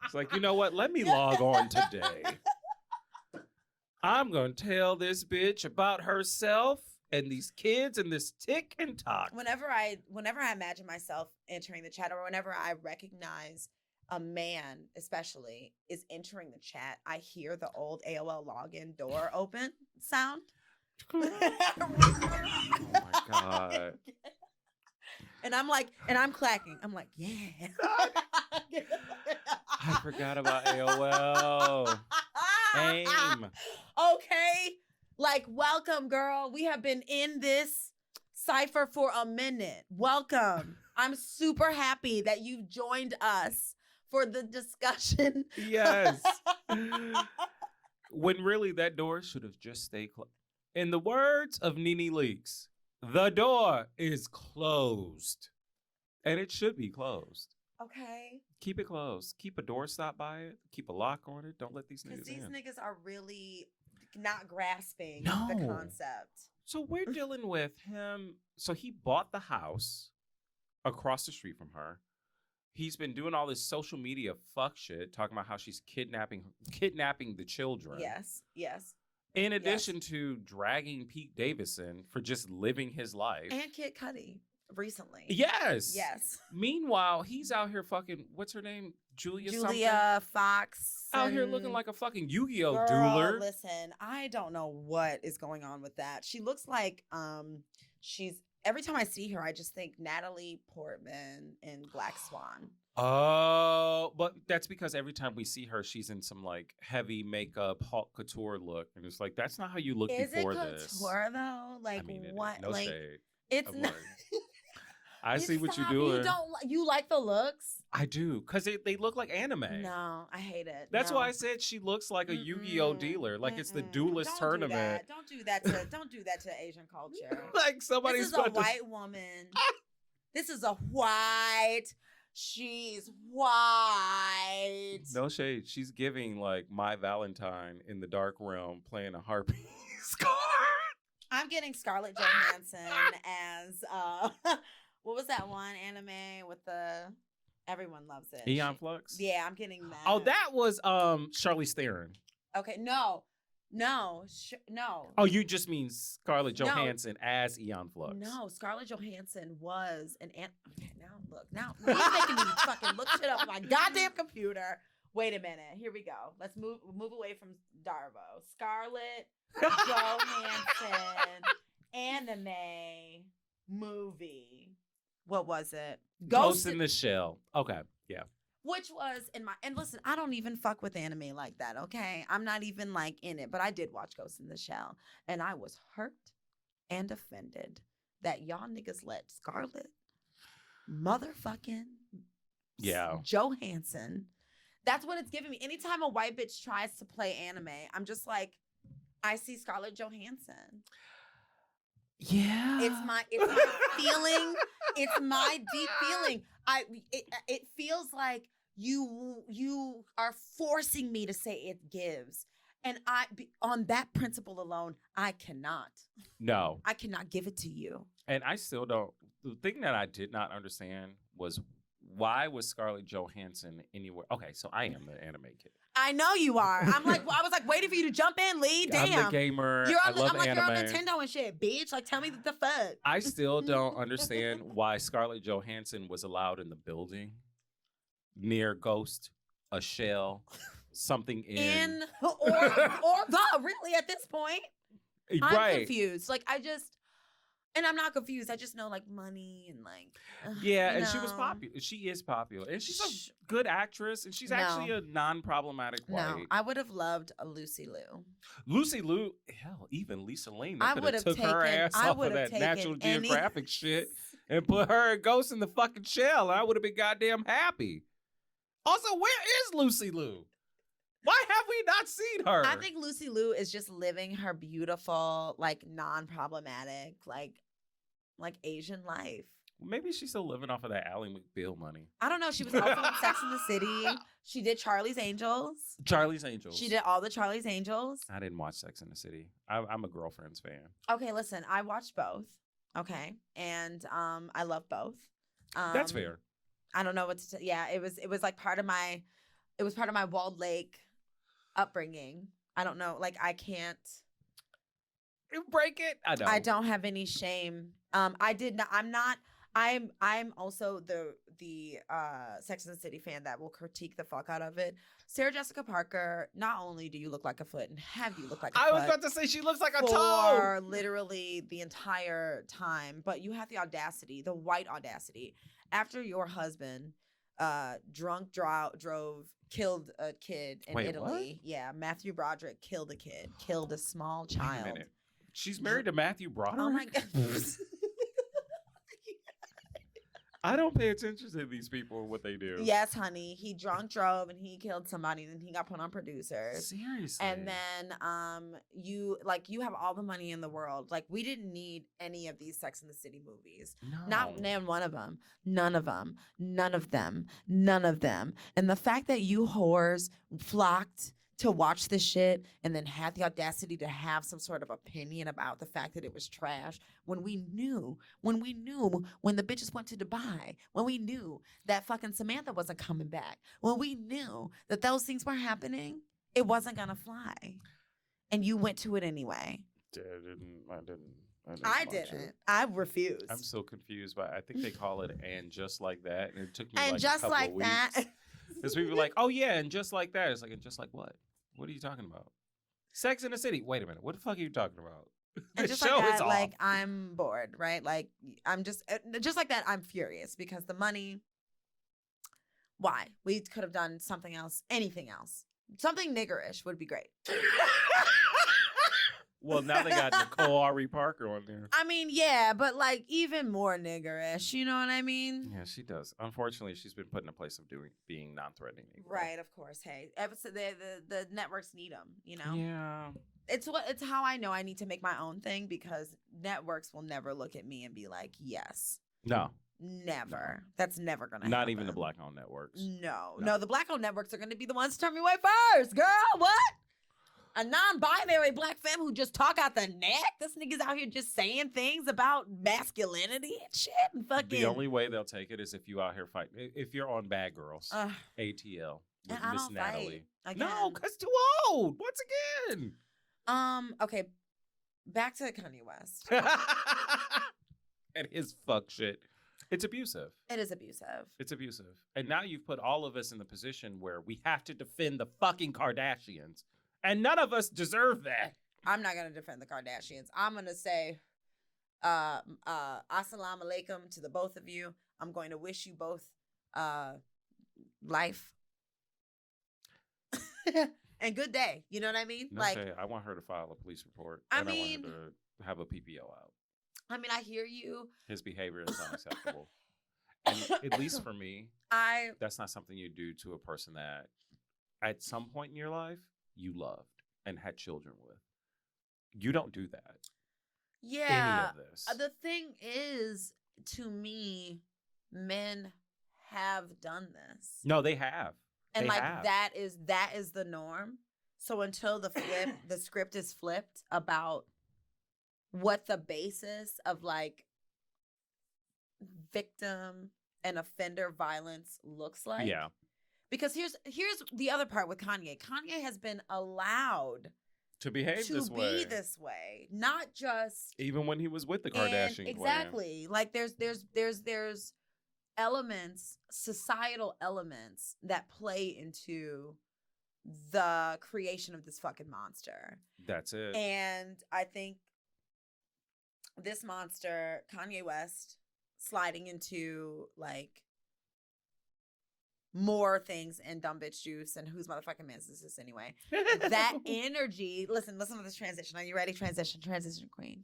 It's like, you know what? Let me log on today. I'm going to tell this bitch about herself and these kids and this tick and talk. Whenever I imagine myself entering the chat, or whenever I recognize a man, especially, is entering the chat, I hear the old AOL login door open sound. Oh my God. And I'm clacking. I'm like, yeah. I forgot about AOL. AIM. Okay. Like, welcome, girl. We have been in this cipher for a minute. Welcome. I'm super happy that you've joined us for the discussion. Yes. When really that door should have just stayed closed. In the words of Nene Leakes, the door is closed. And it should be closed. Okay. Keep it closed. Keep a doorstop by it. Keep a lock on it. Don't let these niggas in. Because these niggas are really not grasping No. the concept. So we're dealing with him. So he bought the house across the street from her. He's been doing all this social media fuck shit, talking about how she's kidnapping the children. Yes. Yes. In addition to dragging Pete Davidson for just living his life. And Kid Cudi recently. Yes. Yes. Meanwhile, he's out here fucking, what's her name? Julia Fox. Out here looking like a fucking Yu-Gi-Oh Girl, dueler. Listen, I don't know what is going on with that. She looks like she's, every time I see her, I just think Natalie Portman in Black Swan. Oh, but that's because every time we see her, she's in some like heavy makeup, haute couture look, and it's like that's not how you look before this. Is it couture though? Like, I mean, what? No like, shade. It's not. I see what you're doing. You like the looks? I do, because they look like anime. No, I hate it. That's why I said she looks like a Yu-Gi-Oh dealer, like it's the duelist tournament. Don't do that to Asian culture. Like somebody's This is a white woman. This is a white. She's white. No shade. She's giving like My Valentine in the Dark Realm, playing a harpies card. I'm getting Scarlett Johansson as what was that one anime with the everyone loves it? Aeon Flux? Yeah, I'm getting that. Oh, that was Charlize Theron. Okay, no. Oh, you just mean Scarlett Johansson as Aeon Flux. No, Scarlett Johansson was an okay, now he's making me fucking look shit up on my goddamn computer. Wait a minute. Here we go. Let's move away from Darvo. Scarlett Johansson anime movie. What was it? Ghost in the Shell. Okay. Yeah. Which was and listen, I don't even fuck with anime like that, okay? I'm not even like in it, but I did watch Ghost in the Shell, and I was hurt and offended that y'all niggas let Scarlett motherfucking Johansson That's what it's giving me. Anytime a white bitch tries to play anime, I'm just like, I see Scarlett Johansson. Yeah. It's my feeling. It's my deep feeling. It feels like you are forcing me to say it gives. And on that principle alone, I cannot. No. I cannot give it to you. And I still don't. The thing that I did not understand was why was Scarlett Johansson anywhere? Okay, so I am the anime kid. I know you are. I was like waiting for you to jump in, Lee. Damn. I'm the gamer. You're I on love I'm like, anime. you're on Nintendo and shit, bitch. Like, tell me the fuck. I still don't understand why Scarlett Johansson was allowed in the building near Ghost, a shell, something in or the really at this point. I'm confused. Like, and I'm not confused. I just know like money and like yeah, and she was popular. She is popular, and she's a good actress, and she's actually a non-problematic white. No, I would have loved a Lucy Liu. Lucy Liu, hell, even Lisa Lane. I would have took her ass off of that Natural Geographic shit and put her and Ghost in the fucking shell, and I would have been goddamn happy. Also, where is Lucy Liu? Why have we not seen her? I think Lucy Liu is just living her beautiful, like non-problematic, like Asian life. Maybe she's still living off of that Ally McBeal money. I don't know. She was also in Sex and the City. She did Charlie's Angels. Charlie's Angels. She did all the Charlie's Angels. I didn't watch Sex and the City. I'm a Girlfriends fan. Okay, listen. I watched both. Okay, and I love both. That's fair. I don't know what to. Yeah, it was like part of my. It was part of my Walled Lake upbringing. I don't know. Like I can't break it. I don't have any shame. I did not. I'm not. I'm also the Sex and the City fan that will critique the fuck out of it. Sarah Jessica Parker, not only do you look like a foot and have you look like a foot. I was about to say she looks like a toe. For literally the entire time, but you have the audacity, the white audacity, after your husband drunk drove, killed a kid in Italy. What? Yeah, Matthew Broderick killed a kid, killed a small child. Wait a minute. She's married to Matthew Broderick? Oh my God. I don't pay attention to these people and what they do. Yes, honey. He drunk drove and he killed somebody. Then he got put on producers. Seriously. And then you have all the money in the world. Like, we didn't need any of these Sex and the City movies. No. Not one of them. None of them. None of them. None of them. And the fact that you whores flocked to watch this shit and then had the audacity to have some sort of opinion about the fact that it was trash when we knew when the bitches went to Dubai, when we knew that fucking Samantha wasn't coming back, when we knew that those things were happening, it wasn't gonna fly. And you went to it anyway. I didn't. I refused. I'm so confused by I think they call it And Just Like That. And it took me and like just a couple like of weeks. that. Because people were like, oh yeah, and just like that. It's like, and just like what? What are you talking about? Sex in the City. Wait a minute. What the fuck are you talking about? And just like that, like, I'm bored, right? Like, I'm just like that, I'm furious because the money, why? We could have done something else, anything else. Something niggerish would be great. Well, now they got Nicole Ari Parker on there. I mean, yeah, but like even more niggerish. You know what I mean? Yeah, she does. Unfortunately, she's been put in a place of being non-threatening. Right, of course. Hey, the networks need them. You know? Yeah. It's how I know I need to make my own thing because networks will never look at me and be like, yes. No. Never. No. That's never gonna happen. Not even the black-owned networks. No. The black-owned networks are gonna be the ones to turn me away first, girl. What? A non-binary black femme who just talk out the neck? This nigga's out here just saying things about masculinity and shit and fucking. The only way they'll take it is if you out here fighting. If you're on Bad Girls, ATL with Miss Natalie. No, cause too old. Once again. Okay. Back to Kanye West. And his fuck shit. It's abusive. It is abusive. It's abusive. And now you've put all of us in the position where we have to defend the fucking Kardashians. And none of us deserve that. I'm not going to defend the Kardashians. I'm going to say, assalamu alaikum to the both of you. I'm going to wish you both life and good day. You know what I mean? No, like, I want her to file a police report. I want her to have a PPO out. I mean, I hear you. His behavior is unacceptable. And at least for me, that's not something you do to a person that at some point in your life you loved and had children with. You don't do that. Yeah. Any of this. The thing is, to me, men have done this. No, they have. And They like have. that is the norm. So until the script is flipped about what the basis of like victim and offender violence looks like. Yeah. Because here's the other part with Kanye. Kanye has been allowed To behave to this way. be this way, not just Even when he was with the Kardashian clan. exactly. Like there's elements, societal elements that play into the creation of this fucking monster. That's it. And I think this monster, Kanye West, sliding into like more things and dumb bitch juice and whose motherfucking man is this anyway? That energy, listen to this transition. Are you ready? Transition queen.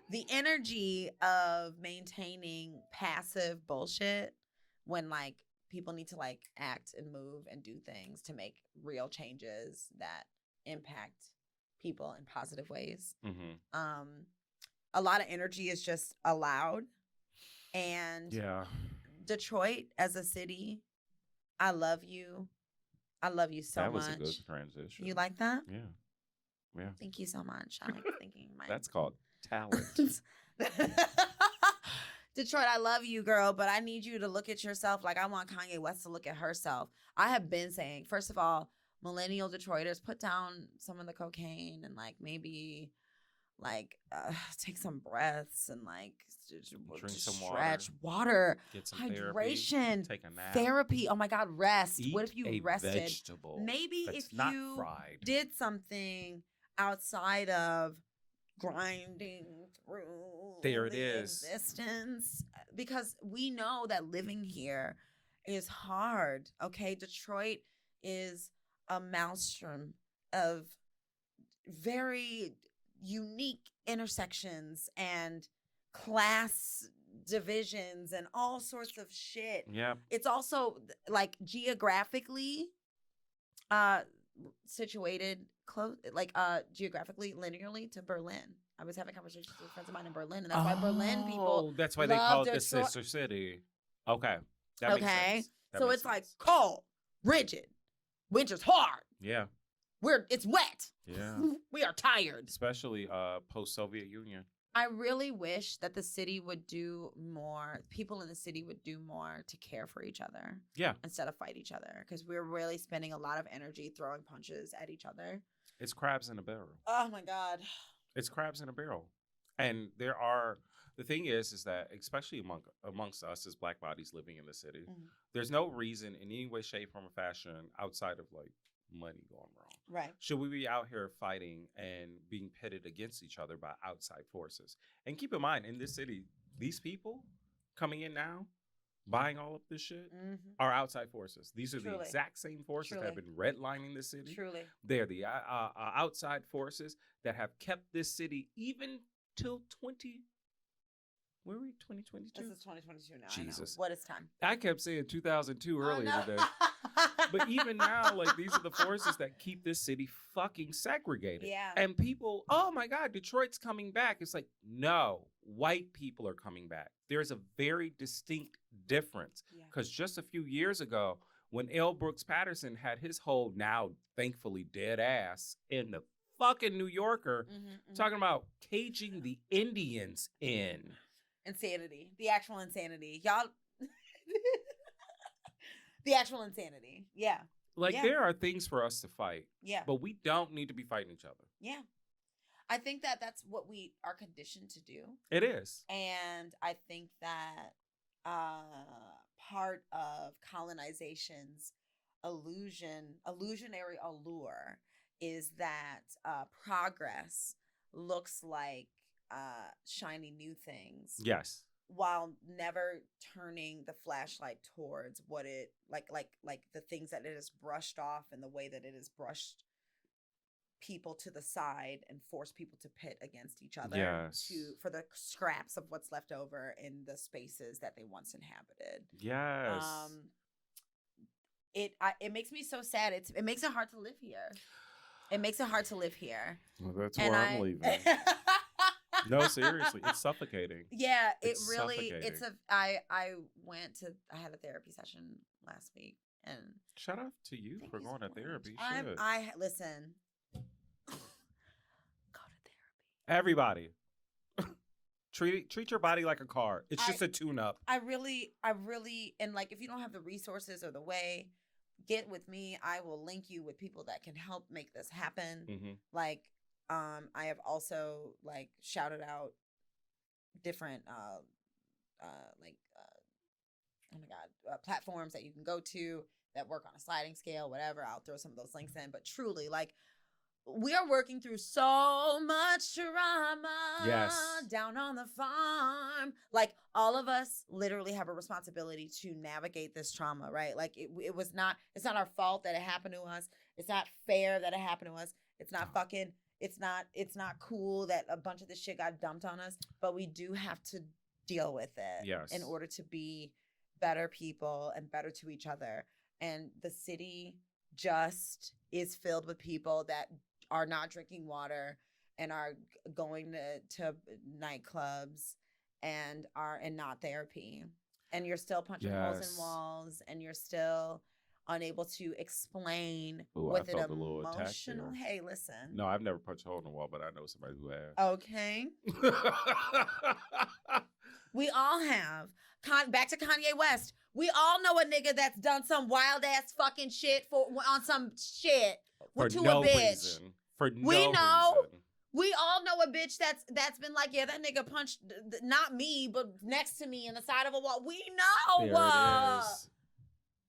The energy of maintaining passive bullshit when like people need to like act and move and do things to make real changes that impact people in positive ways. Mm-hmm. A lot of energy is just allowed. And yeah. Detroit as a city, I love you. I love you so much. That was a good transition. You like that? Yeah. Yeah. Thank you so much. I like thinking my That's called talent. Detroit, I love you, girl, but I need you to look at yourself like I want Kanye West to look at herself. I have been saying, first of all, millennial Detroiters, put down some of the cocaine and like maybe like take some breaths and like drink some stretch water, get some hydration, therapy, take a nap, therapy. Oh my God, rest. Eat what if you a rested? Vegetable Maybe that's if not you fried. did something outside of grinding through there it the is existence, because we know that living here is hard. Okay, Detroit is a maelstrom of very unique intersections and class divisions and all sorts of shit. Yeah. It's also like geographically situated close, like geographically linearly to Berlin. I was having conversations with friends of mine in Berlin, and that's why Berlin people that's why they love call it the Detroit. sister city. Okay. That makes sense. So it's like cold, rigid, winter's hard. Yeah. It's wet. Yeah. We are tired. Especially post-Soviet Union. I really wish that the city would do more, people in the city would do more to care for each other. Yeah. Instead of fight each other. Because we're really spending a lot of energy throwing punches at each other. It's crabs in a barrel. Oh my God. It's crabs in a barrel. And the thing is that especially amongst us as Black bodies living in the city, there's no reason in any way, shape, form, or fashion outside of like money going wrong. Right. Should we be out here fighting and being pitted against each other by outside forces? And keep in mind, in this city, these people coming in now, buying all of this shit, are outside forces. These are the exact same forces that have been redlining the city. Truly. They're the outside forces that have kept this city even till 2022? This is 2022 now. Jesus. What is time? I kept saying 2002 earlier today. But even now, like, these are the forces that keep this city fucking segregated. Yeah. And people, oh my God, Detroit's coming back. It's like, no, white people are coming back. There's a very distinct difference. Because just a few years ago, when L. Brooks Patterson had his whole now thankfully dead ass in the fucking New Yorker, talking about caging the Indians in. Insanity. The actual insanity. Y'all. The actual insanity. Yeah. Like, there are things for us to fight. Yeah. But we don't need to be fighting each other. Yeah. I think that that's what we are conditioned to do. It is. And I think that part of colonization's illusionary allure is that progress looks like shiny new things. Yes. While never turning the flashlight towards what it like the things that it has brushed off and the way that it has brushed people to the side and forced people to pit against each other for the scraps of what's left over in the spaces that they once inhabited. Yes. it makes me so sad. It makes it hard to live here. It makes it hard to live here. Well, that's where I'm leaving. No, seriously, it's suffocating. Yeah, It's suffocating. I had a therapy session last week, and Shout out to you for going to therapy. Listen. Go to therapy. Everybody. Treat your body like a car. It's just a tune-up. I really, and like, if you don't have the resources or the way, get with me. I will link you with people that can help make this happen. Mm-hmm. Like, I have also like shouted out different, platforms that you can go to that work on a sliding scale, whatever. I'll throw some of those links in. But truly, like, we are working through so much drama down on the farm. Like, all of us literally have a responsibility to navigate this trauma, right? Like, it's not our fault that it happened to us. It's not fair that it happened to us. It's not fucking, it's not cool that a bunch of this shit got dumped on us, but we do have to deal with it in order to be better people and better to each other. And the city just is filled with people that are not drinking water and are going to nightclubs and are in not therapy. And you're still punching holes in walls, and you're still unable to explain with an emotional. Hey, listen. No, I've never punched a hole in the wall, but I know somebody who has. Okay. We all have. Back to Kanye West. We all know a nigga that's done some wild ass fucking shit on some shit to a bitch. Reason. For no we know. Reason. We all know a bitch that's been like, yeah, that nigga punched not me, but next to me in the side of a wall. We know. There it is.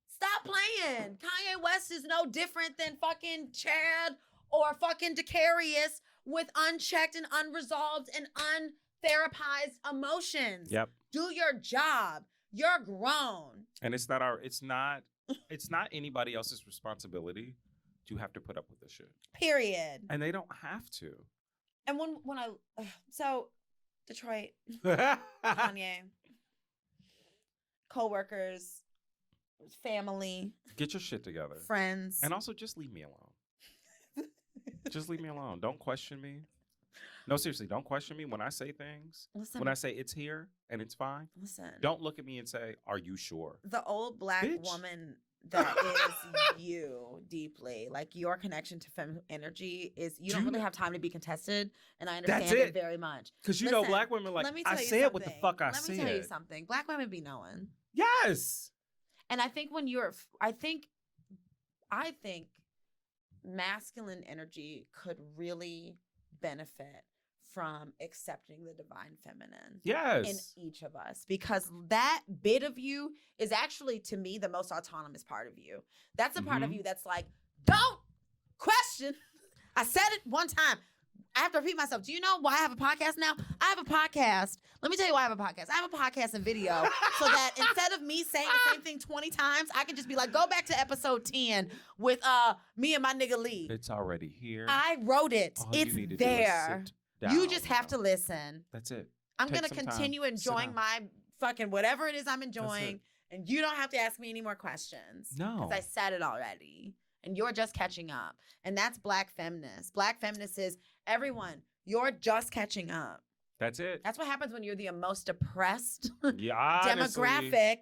Stop playing. Kanye West is no different than fucking Chad or fucking Decarius with unchecked and unresolved and untherapized emotions. Yep. Do your job. You're grown. And it's not anybody else's responsibility to have to put up with this shit. Period. And they don't have to. And so Detroit, Kanye, coworkers, family, get your shit together. Friends. And also just leave me alone. Just leave me alone. Don't question me. No, seriously, don't question me when I say things. Listen, when I say it's here and it's fine. Listen. Don't look at me and say, "Are you sure?" The old black woman that is you deeply, like your connection to femme energy is you don't really have time to be contested, and I understand it very much. Because you know, black women like I said what the fuck I said. Let me tell you something. Black women be knowing. Yes. And I think I think masculine energy could really benefit from accepting the divine feminine in each of us, because that bit of you is actually, to me, the most autonomous part of you. That's the part of you that's like, don't question. I said it one time. I have to repeat myself. Do you know why I have a podcast now? I have a podcast. Let me tell you why I have a podcast. I have a podcast and video so that instead of me saying the same thing 20 times, I can just be like, go back to episode 10 with me and my nigga Lee. It's already here. I wrote it. It's there. You just have to listen. That's it. I'm going to continue enjoying my fucking whatever it is I'm enjoying. And you don't have to ask me any more questions. No. Because I said it already. And you're just catching up. And that's black feminist. Black feminist is everyone, you're just catching up. That's it. That's what happens when you're the most oppressed demographic.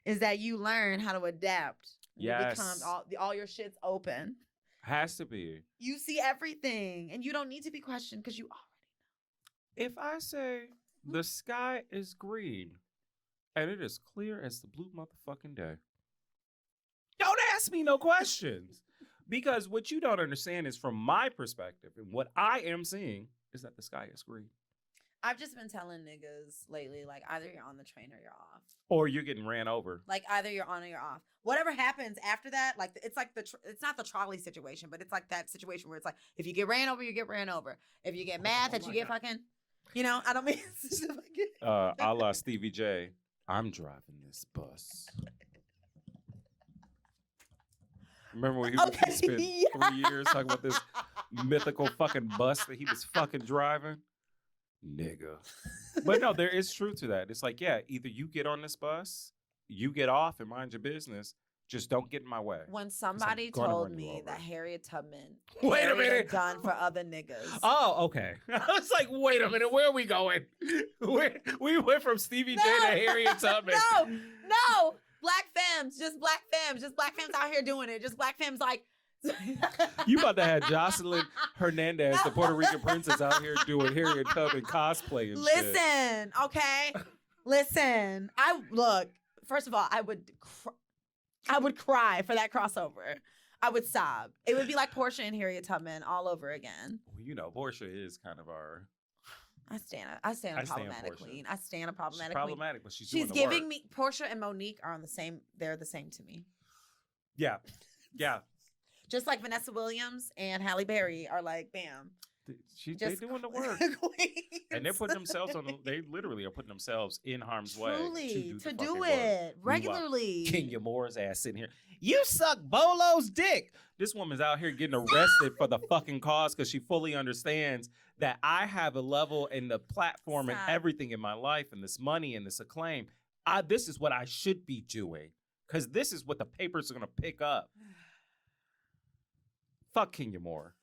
Is that you learn how to adapt. Yes. You become all your shit's open. Has to be. You see everything, and you don't need to be questioned because you already know. If I say the sky is green and it is clear as the blue motherfucking day, don't ask me no questions. Because what you don't understand is, from my perspective, and what I am seeing is that the sky is green. I've just been telling niggas lately, like, either you're on the train or you're off. Or you're getting ran over. Like, either you're on or you're off. Whatever happens after that, like, it's like it's not the trolley situation, but it's like that situation where it's like, if you get ran over, you get ran over. If you get mad that you get fucking, you know, I don't mean. A la Stevie J, I'm driving this bus. Remember when he spent 3 years talking about this mythical fucking bus that he was fucking driving? Nigga. But no, there is truth to that. It's like, yeah, either you get on this bus you get off and mind your business. Just don't get in my way. When somebody gonna told run you me over. that Harriet Tubman Wait a carried minute. gun for other niggas. Oh, okay. I was like, wait a minute, where are we going? We went from Stevie J to Harriet Tubman. No, black femmes, just black femmes out here doing it. Just black femmes like. You about to have Jocelyn Hernandez, the Puerto Rican princess, out here doing Harriet Tubman cosplay and shit. Listen, okay? Listen. First of all, I would cry for that crossover. I would sob. It would be like Portia and Harriet Tubman all over again. Well, you know, Portia is kind of our... I stand a problematic queen. I stand a problematic She's problematic, but she's She's doing the giving work. me... Portia and Monique are on the same... They're the same to me. Yeah. Just like Vanessa Williams and Halle Berry are like, bam. They're doing the work. And they're putting themselves they literally are putting themselves in harm's way. To do it regularly. Kenya Moore's ass sitting here. You suck Bolo's dick. This woman's out here getting arrested for the fucking cause because she fully understands that I have a level and the platform and everything in my life and this money and this acclaim. This is what I should be doing because this is what the papers are going to pick up. Fuck Kenya Moore.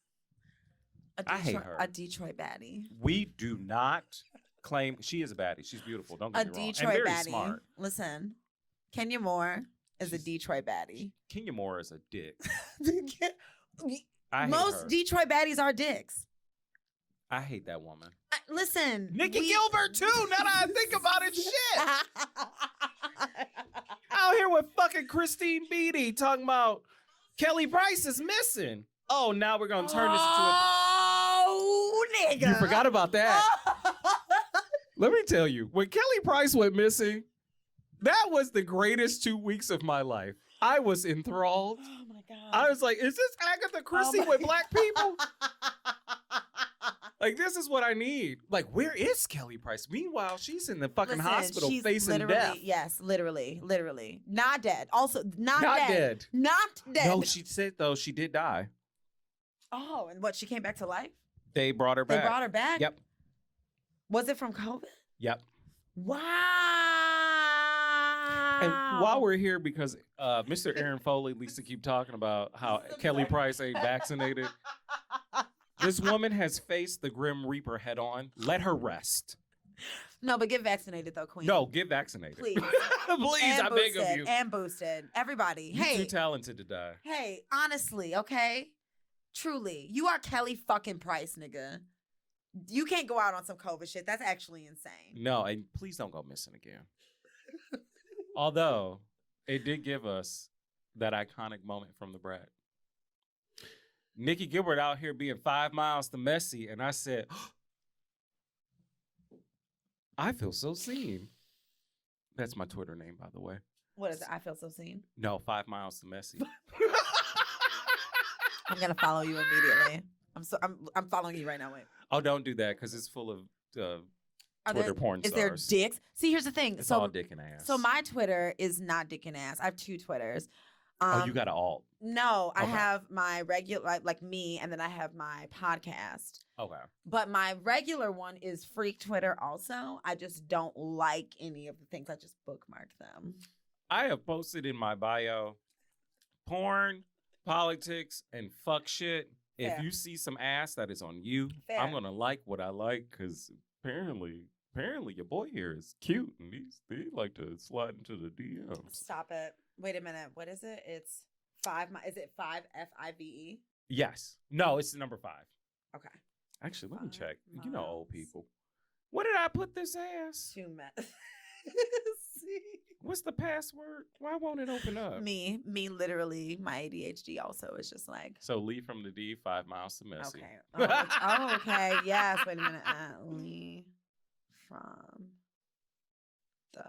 I hate her. A Detroit baddie. We do not claim she is a baddie. She's beautiful. Don't get me wrong. Detroit and very baddie. smart. Listen, Kenya Moore is a Detroit baddie. Kenya Moore is a dick. Most Detroit baddies are dicks. I hate that woman. Listen, Nikki Gilbert too. Now that I think about it, shit. Out here with fucking Christine Beatty talking about Kelly Price is missing. Oh, now we're gonna turn this into a. Oh, nigga. You forgot about that. Let me tell you, when Kelly Price went missing, that was the greatest 2 weeks of my life. I was enthralled. Oh my God. I was like, is this Agatha Christie with black people? Like, this is what I need. Like, where is Kelly Price? Meanwhile, she's in the fucking hospital she's facing death. Yes, literally. Not dead. Also, not dead. Not dead. No, she said, though, she did die. Oh, and what? She came back to life? They brought her back. They brought her back? Yep. Was it from COVID? Yep. Wow. And while we're here, because Mr. Aaron Foley likes to keep talking about how Kelly Price ain't vaccinated, this woman has faced the Grim Reaper head on. Let her rest. No, but get vaccinated, though, Queen. No, get vaccinated. Please. Please, I beg of you. And boosted. Everybody. You're too talented to die. Hey, honestly, okay? Truly, you are Kelly fucking Price, nigga. You can't go out on some COVID shit. That's actually insane. No, and please don't go missing again. Although, it did give us that iconic moment from the Brat. Nikki Gilbert out here being 5 miles to Messi, and I said, I feel so seen. That's my Twitter name, by the way. What is it? I feel so seen? No, 5 miles to Messi. I'm gonna follow you immediately. I'm following you right now. Wait. Oh, don't do that because it's full of Twitter porn stars. Is there dicks? See, here's the thing. It's all dick and ass. So my Twitter is not dick and ass. I have 2 Twitters. You got an alt? No, okay. I have my regular, like me, and then I have my podcast. Okay. But my regular one is Freak Twitter also. I just don't like any of the things. I just bookmark them. I have posted in my bio porn, politics, and fuck shit. Fair. If you see some ass that is on you, fair. I'm going to like what I like because apparently your boy here is cute and they like to slide into the DMs. Stop it. Wait a minute. What is it? It's 5. Is it 5 FIVE? Yes. No, it's the number 5. Okay. Actually, let me check. You know old people. What did I put this ass? 2 minutes. What's the password? Why won't it open up? Me, literally, my ADHD also is just like. So Lee from the D, 5 miles to Messi. Okay. Oh, okay. Yes. Wait a minute. Lee from the.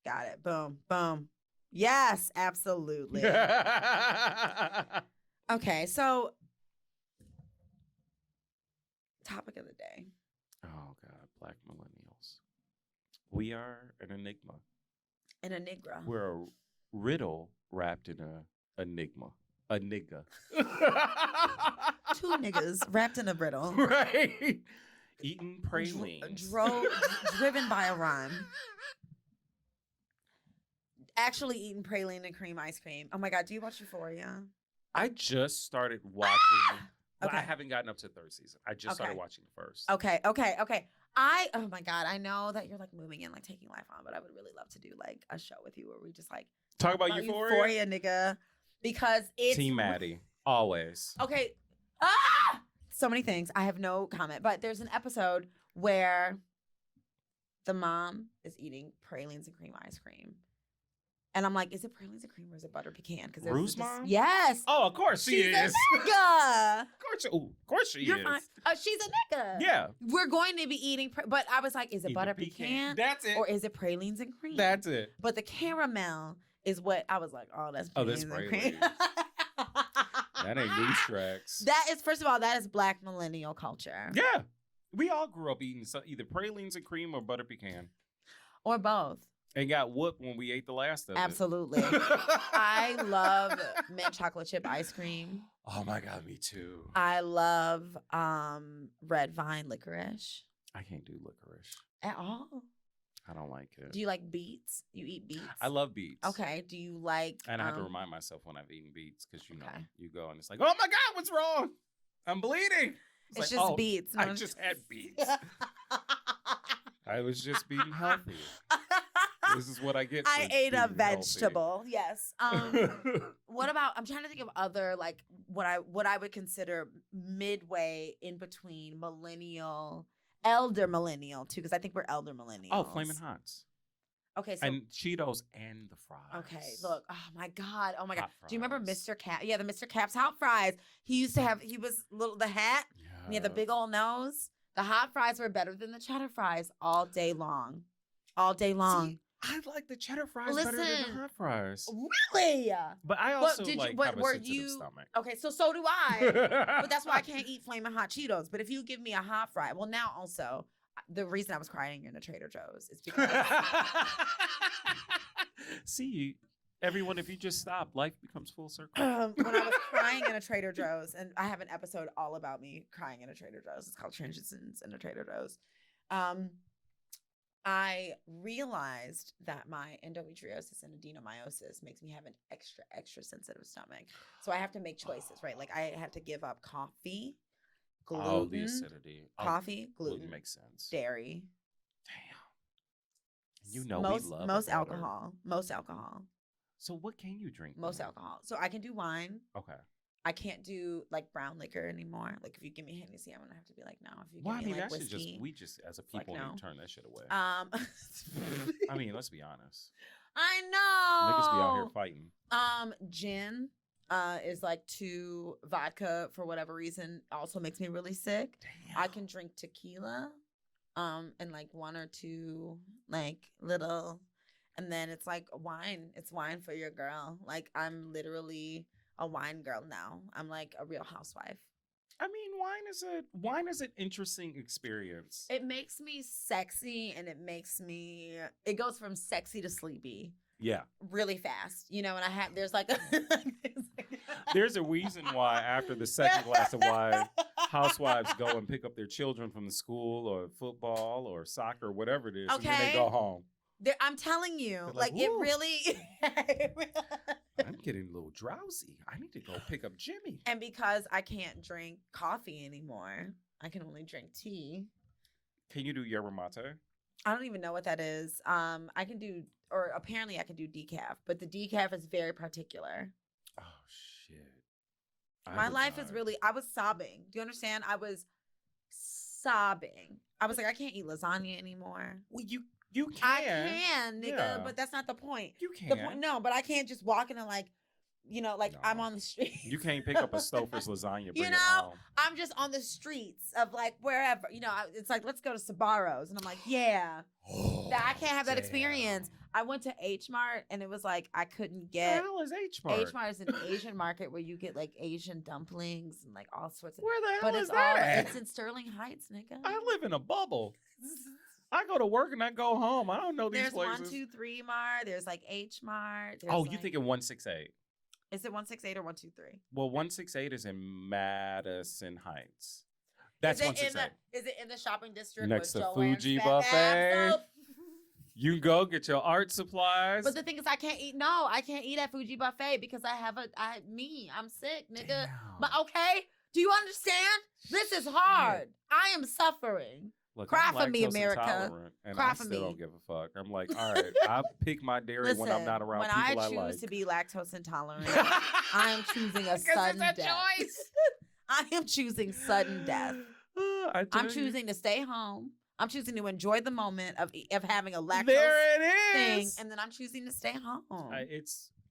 Got it. Boom. Boom. Yes, absolutely. Okay. So, topic of the day. Oh, God. Black Millenials. We are an enigma. An enigma. We're a riddle wrapped in a enigma. A nigga. 2 niggas wrapped in a riddle. Right. Eating pralines. Driven by a rhyme. actually eating praline and cream ice cream. Oh my God, do you watch Euphoria? I just started watching, but I Okay. haven't gotten up to the third season. I just started watching the first. Okay. Oh my God, I know that you're like moving in, like taking life on, but I would really love to do like a show with you where we just like Talk about Euphoria? nigga. Because it's Team Maddie, always. Okay. So many things. I have no comment, but there's an episode where the mom is eating pralines and cream ice cream. And I'm like, is it pralines and cream or is it butter pecan? Because Rue's mom? Yes. Oh, of course she She's is. a nigga. Of course she You're is. fine. She's a nigga. Yeah. We're going to be eating, but I was like, is it butter pecan? That's it. Or is it pralines and cream? That's it. But the caramel is what I was like, oh, that's Oh, that's pralines and cream. That ain't Goose Tracks. That is, first of all, that is Black millennial culture. Yeah. We all grew up eating either pralines and cream or butter pecan. Or both. And got whooped when we ate the last of Absolutely. it. I love mint chocolate chip ice cream. Oh my God, me too. I love red vine licorice. I can't do licorice. At all? I don't like it. Do you like beets? You eat beets? I love beets. Okay. Do you like... And I have to remind myself when I've eaten beets because, you know, Okay. you go and it's like, oh my God, what's wrong? I'm bleeding. It's like, just oh, beets. I just had beets. I was just being healthy. This is what I get. I ate a being vegetable. Yes. What about? I'm trying to think of other like what I would consider midway in between elder millennial too, because I think we're elder millennials. Oh, Flamin' Hots. Okay, so and Cheetos and the fries. Okay, look. Oh my God. Hot Do you remember fries. Mr. Cap? Yeah, the Mr. Cap's hot fries. He was little the hat. Yeah. He had the big old nose. The hot fries were better than the cheddar fries all day long. All day long. See, I like the cheddar fries better than Listen. the hot fries. Really? But I also did you- like but have a were sensitive you- stomach. Okay, so do I. But that's why I can't eat flaming hot Cheetos. But if you give me a hot fry, well, now also, the reason I was crying in a Trader Joe's is because See, everyone, if you just stop, life becomes full circle. when I was crying in a Trader Joe's, and I have an episode all about me crying in a Trader Joe's. It's called Transitions in a Trader Joe's. I realized that my endometriosis and adenomyosis makes me have an extra sensitive stomach. So I have to make choices, right? Like I have to give up coffee, gluten, Oh, the acidity. coffee, gluten, makes sense. dairy. Damn. You know most we love most water. alcohol. Most alcohol. So what can you drink? Most then? alcohol. So I can do wine. Okay. I can't do like brown liquor anymore. Like if you give me Hennessy, I'm gonna have to be like, no. If you give Well, I me mean, like that should whiskey, we just as a like, people need no. to turn that shit away. I I mean, let's be honest. know. Niggas be out here fighting. Gin is like 2 vodka for whatever reason also makes me really sick. Damn. I can drink tequila, and like 1 or 2 like little, and then it's like wine. It's wine for your girl. Like I'm literally a wine girl now. I'm like a real housewife. I mean, wine is an interesting experience. It makes me sexy, and it goes from sexy to sleepy Yeah. really fast, you know. And there's like There's a reason why after the second glass of wine, housewives go and pick up their children from the school or football or soccer, whatever it is, and then they go home. I'm telling you, They're like like, it "Woo." really. I'm getting a little drowsy. I need to go pick up Jimmy. And because I can't drink coffee anymore, I can only drink tea. Can you do yerba mate? I don't even know what that is. I can do, or apparently I can do decaf, but the decaf is very particular. Oh, shit. I My would life not. is really, I was sobbing. Do you understand? I was sobbing. I was like, I can't eat lasagna anymore. Well, you can. I can, nigga, Yeah. but that's not the point. You can. The point, no, but I can't just walk in and like, you know, like No. I'm on the street. You can't pick up a Stouffer's lasagna, bring You it know? home. I'm just on the streets of like wherever, you know, it's like, let's go to Sabaros. And I'm like, yeah, I can't have that experience. I went to H Mart and it was like, I couldn't What get. the hell is H Mart? H Mart is an Asian market where you get like Asian dumplings and like all sorts of. Where the hell But is it's that all, at? it's in Sterling Heights, nigga. I live in a bubble. I go to work and I go home. I don't know these There's places. 123 Mart. There's like H Mart. Oh, you thinking 168? Is it 168 or 123? Well, 168 is in Madison Heights. That's Is it in 168. the, is it in the shopping district Next with to Joanne's Fuji Fat Buffet. Abs? You can go get your art supplies. But the thing is, I can't eat at Fuji Buffet because I'm sick, nigga. Damn. But okay, do you understand? This is hard. I am suffering. Look, Cry I'm for me, lactose America. intolerant, and Cry I for still me. don't give a fuck. I'm like, all right, I pick my dairy when I'm not around when people I choose like. to be lactose intolerant, I am choosing a sudden death. I am choosing sudden death. I'm choosing to stay home. I'm choosing to enjoy the moment of having a lactose there it thing, is. and then I'm choosing to stay home.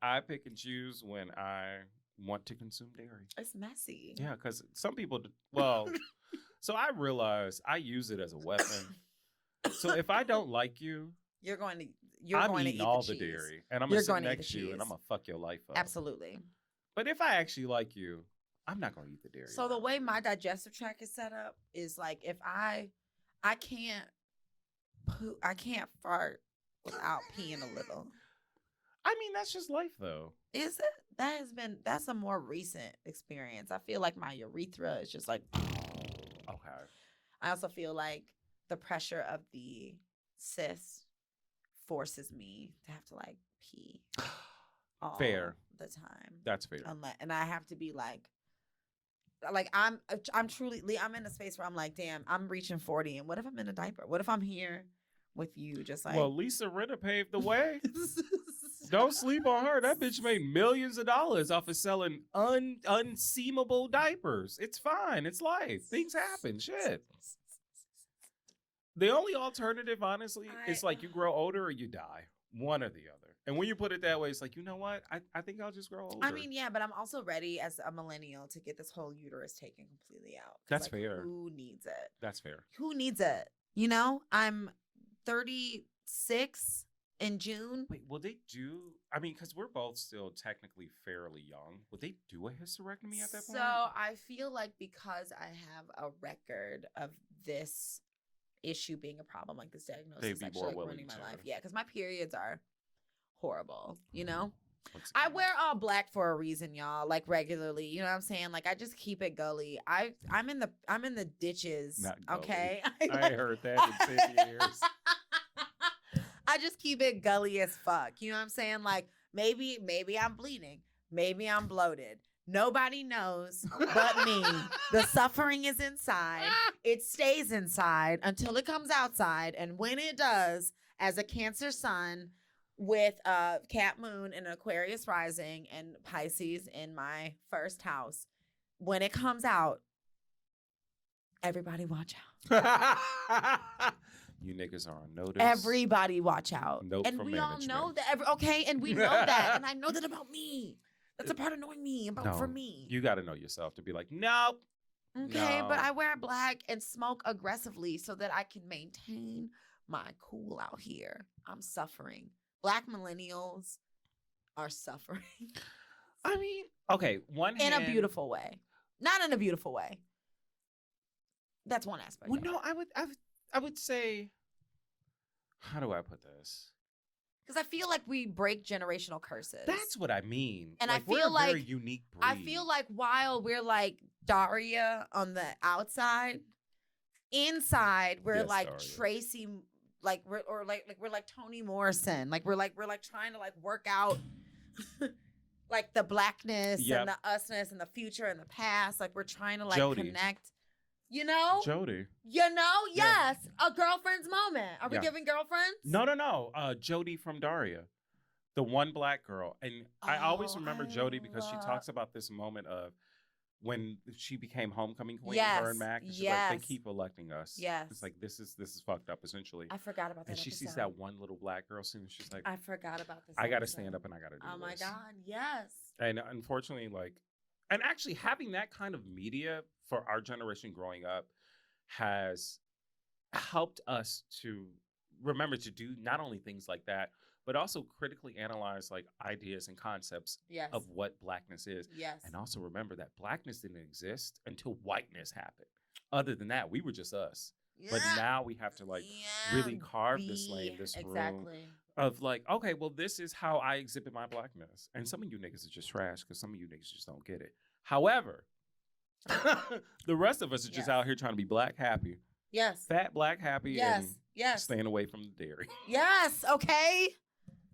I pick and choose when I want to consume dairy. It's messy. Yeah, because some people. So I realize I use it as a weapon. So if I don't like you, I'm eating all the dairy, and I'm gonna sit next to you, and I'm gonna fuck your life up. Absolutely. But if I actually like you, I'm not gonna eat the dairy. So the way my digestive tract is set up is like if I can't fart without peeing a little. I mean, that's just life, though. Is it? That's a more recent experience. I feel like my urethra is just like. Okay. I also feel like the pressure of the cyst forces me to have to like pee all Fair. the time. That's fair. And I have to be like I'm in a space where I'm like, damn, I'm reaching 40, and what if I'm in a diaper? What if I'm here with you just like. Well, Lisa Rinna paved the way. Don't sleep on her. That bitch made millions of dollars off of selling unseamable diapers. It's fine. It's life. Things happen. Shit. The only alternative, honestly, is like you grow older or you die. One or the other. And when you put it that way, it's like, you know what? I think I'll just grow older. I mean, yeah, but I'm also ready as a millennial to get this whole uterus taken completely out. That's fair. Who needs it? That's fair. Who needs it? You know, I'm 36 in June. Wait, will they do? I mean, because we're both still technically fairly young. Would they do a hysterectomy at that point? So I feel like because I have a record of this issue being a problem, like this diagnosis actually like ruining my life. Yeah, because my periods are horrible. You know, I wear all black for a reason, y'all. Like regularly, you know what I'm saying? Like I just keep it gully. I'm in the ditches. Not gully. Okay, I heard that in 50 years. I just keep it gully as fuck. You know what I'm saying? Like maybe I'm bleeding. Maybe I'm bloated. Nobody knows but me. The suffering is inside. It stays inside until it comes outside. And when it does, as a Cancer sun with Cat Moon and Aquarius rising and Pisces in my first house, when it comes out, everybody watch out. You niggas are on notice. Everybody watch out. Note and from we management. all know that. Okay, and we know that. And I know that about me. That's a part of knowing me, for me. You got to know yourself to be like, nope. Okay, no. But I wear black and smoke aggressively so that I can maintain my cool out here. I'm suffering. Black millennials are suffering. I mean, okay, in a beautiful way. Not in a beautiful way. That's one aspect. Well, no, I would say, how do I put this? Because I feel like we break generational curses. That's what I mean. And like, I feel we're a very unique breed. I feel like while we're like Daria on the outside, inside we're like Daria. Tracy, like we're like Toni Morrison. Like we're trying to like work out like the blackness and the usness and the future and the past. Like we're trying to like connect. You know? Jody. You know? Yes. Yeah. A girlfriend's moment. Are we giving girlfriends? No. Jody from Daria. The one black girl. And I always remember Jody because she talks about this moment of when she became homecoming queen, her and Mac. And she's like, they keep electing us. Yes. It's like, this is fucked up, essentially. I forgot about that. And she sees that one little black girl soon. She's like, I forgot about this. I got to stand up and I got to do this. Oh my God. Yes. And unfortunately, and actually having that kind of media for our generation growing up has helped us to remember to do not only things like that, but also critically analyze like ideas and concepts of what blackness is. Yes. And also remember that blackness didn't exist until whiteness happened. Other than that, we were just us. Yeah. But now we have to really carve this lane, this room of like, okay, well, this is how I exhibit my blackness. And some of you niggas are just trash because some of you niggas just don't get it. However, the rest of us are just out here trying to be black happy. Yes. Fat black happy. Yes. Yes. Staying away from the dairy. Yes. Okay.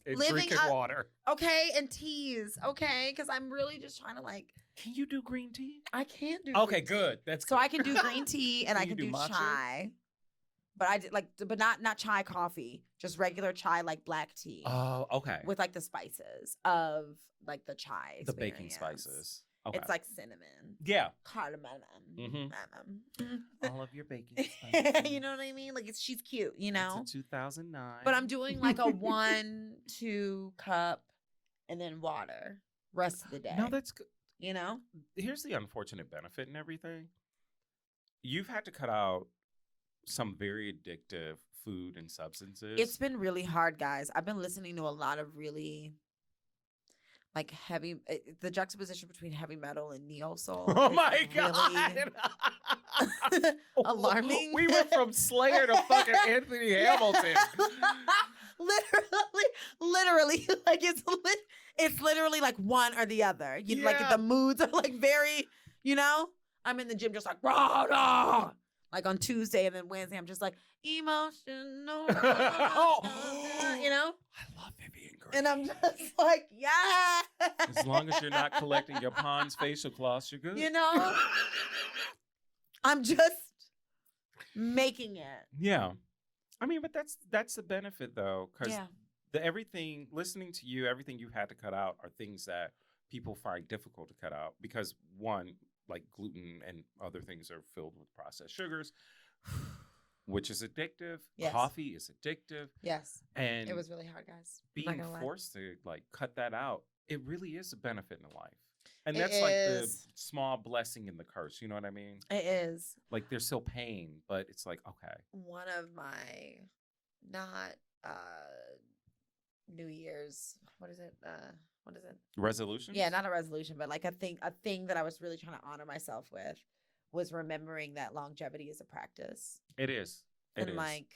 And Living drinking up- water. Okay. And teas. Okay. Because I'm really just trying to like. Can you do green tea? I can't do. Okay, green tea. good. That's So good. I can do green tea and Can I you can do do matcha? chai. But I did but not chai coffee. Just regular chai, like black tea. Oh, okay. With like the spices of like the chai. The baking experience. spices. Okay. It's like cinnamon. Yeah. Cardamom. Mhm. All of your baking You know what I mean? Like she's cute, you know? It's a 2009. But I'm doing like a 1-2 cup and then water rest of the day. No, that's good. You know? Here's the unfortunate benefit and everything. You've had to cut out some very addictive food and substances. It's been really hard, guys. I've been listening to a lot of really like heavy, the juxtaposition between heavy metal and neo soul. Oh my God. Really alarming. We went from Slayer to fucking Anthony Hamilton. literally, like it's literally like one or the other. You like the moods are like very, you know. I'm in the gym just like rah, rah. Like on Tuesday and then Wednesday, I'm just like emotional. You know. I love Vivian Green. And I'm just like, yeah. As long as you're not collecting your Pond's facial cloths, you're good. You know. I'm just making it. Yeah. I mean, but that's the benefit though, because everything listening to you, everything you had to cut out are things that people find difficult to cut out because one, like gluten and other things are filled with processed sugars, which is addictive. Yes. Coffee is addictive. Yes. And it was really hard, guys. Being forced to like cut that out, it really is a benefit in life. And It that's like the is. small blessing in the curse. You know what I mean? It is. Like there's still pain, but it's like, okay. One of my not New Year's, what is it? Resolutions? Yeah, not a resolution, but like a thing that I was really trying to honor myself with was remembering that longevity is a practice. It is. And like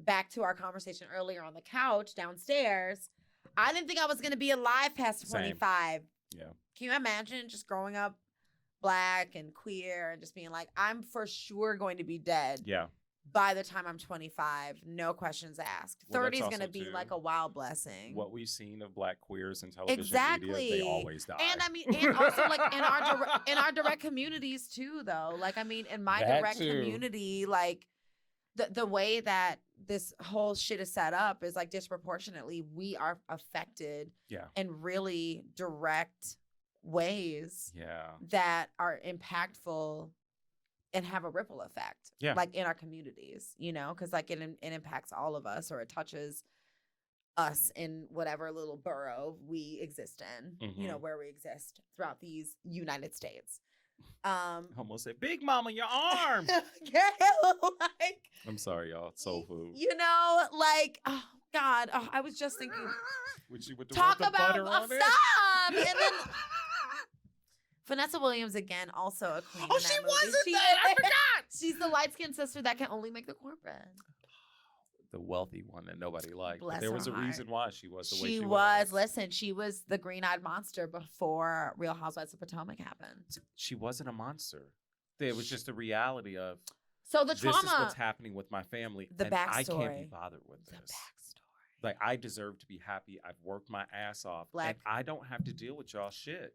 back to our conversation earlier on the couch downstairs, I didn't think I was going to be alive past 25. Yeah. Can you imagine just growing up Black and queer and just being like, I'm for sure going to be dead. Yeah. By the time I'm 25, no questions asked. Well, 30 is that's going to also, be too, like a wild blessing. What we've seen of Black queers in television Exactly. media, they always die. And I mean, and also like in our direct communities too, though. Like, I mean, in my That direct too. community, like the way that this whole shit is set up is like disproportionately we are affected in really direct ways that are impactful and have a ripple effect, like in our communities, you know, because like it impacts all of us, or it touches us in whatever little borough we exist in, you know, where we exist throughout these United States. Almost said, "Big Mama, your arm." Like, I'm sorry, y'all. It's soul food. You know, like, oh God, I was just thinking. With the talk with the about butter on it? stop, and then. Vanessa Williams again, also a queen. Oh, in that she movie. was in that. I forgot. She's the light-skinned sister that can only make the cornbread. The wealthy one that nobody liked. Bless But there was her a heart. reason why she was the way She she was. Listen, she was the green-eyed monster before Real Housewives of Potomac happened. She wasn't a monster. It was just a reality of So the trauma. this is what's happening with my family. The and I backstory. can't be bothered with this. The backstory. Like, I deserve to be happy. I've worked my ass off. Black. And I don't have to deal with y'all shit.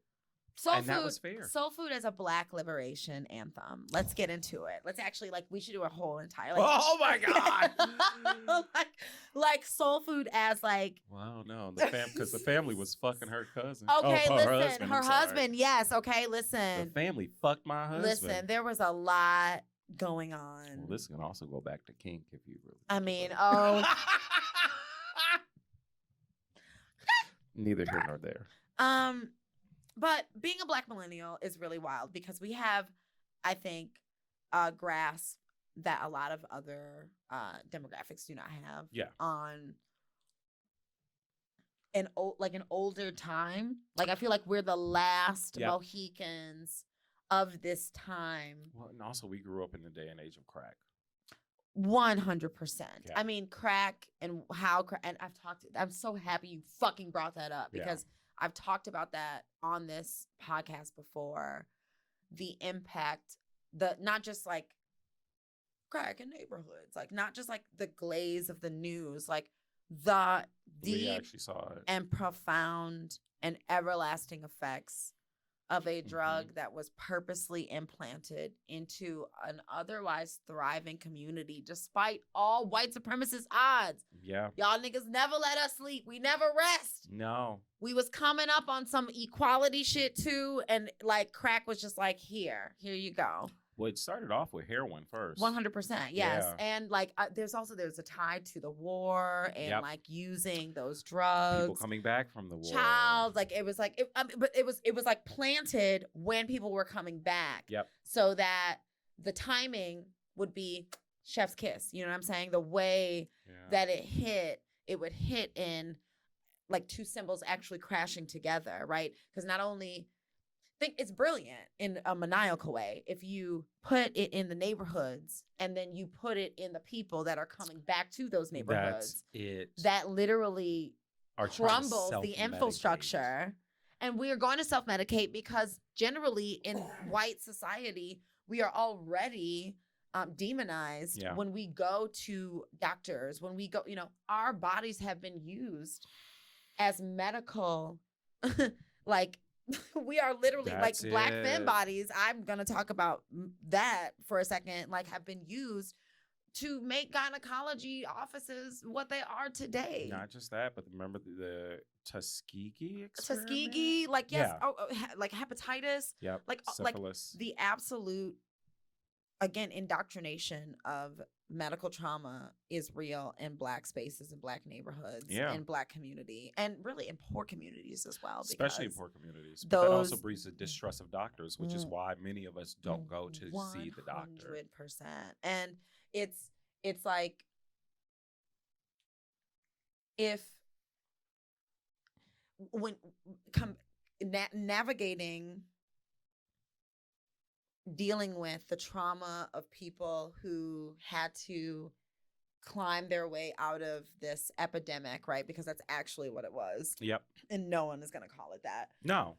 Soul And food, that was fair. Soul food as a Black liberation anthem. Let's get into it. Let's actually we should do a whole entire. Oh my God! like soul food as like. Well, no, because the family was fucking her cousin. Okay, her listen, husband, her I'm sorry. husband. Yes, okay, listen. The family fucked my husband. Listen, there was a lot going on. Well, this can also go back to kink if you really. I mean, oh. Neither here nor there. But being a Black millennial is really wild because we have, I think, a grasp that a lot of other demographics do not have on an older time. Like, I feel like we're the last Mohicans of this time. Well, and also we grew up in the day and age of crack. 100%. I mean, crack and how crack, and I'm so happy you fucking brought that up because I've talked about that on this podcast before. The impact, not just like crack in neighborhoods. Like, not just like the glaze of the news, like the We deep actually saw it. and profound and everlasting effects of a drug Mhm. that was purposely implanted into an otherwise thriving community despite all white supremacist odds. Yeah. Y'all niggas never let us sleep. We never rest. No. We was coming up on some equality shit too, and like crack was just like, here you go. Well, it started off with heroin first. 100%, yes. Yeah. And like there's a tie to the war and Yep. like using those drugs. People coming back from the war. Child, like it was like but it was like planted when people were coming back. Yep. So that the timing would be chef's kiss. You know what I'm saying? The way Yeah. that it would hit in like two symbols actually crashing together, right? Because not only think it's brilliant in a maniacal way if you put it in the neighborhoods and then you put it in the people that are coming back to those neighborhoods. That's it. That literally Are trying to crumbles the self-medicate. infrastructure. And we are going to self-medicate because generally in white society, we are already demonized Yeah. when we go to doctors, when we go, our bodies have been used as medical, like we are literally That's like black femme it. bodies. I'm going to talk about that for a second, like have been used to make gynecology offices what they are today. Not just that, but remember the Tuskegee experiment? Tuskegee, like yes, Yeah. like hepatitis, Yep. like Syphilis. the absolute, again, indoctrination of medical trauma is real in black spaces and black neighborhoods Yeah. and black community and really in poor communities as well. Especially in because poor communities. But that also those- breeds the distrust of doctors, which is why many of us don't go to see the doctor. 100%. And it's like if when navigating dealing with the trauma of people who had to climb their way out of this epidemic, right? Because that's actually what it was. Yep. And no one is going to call it that. No.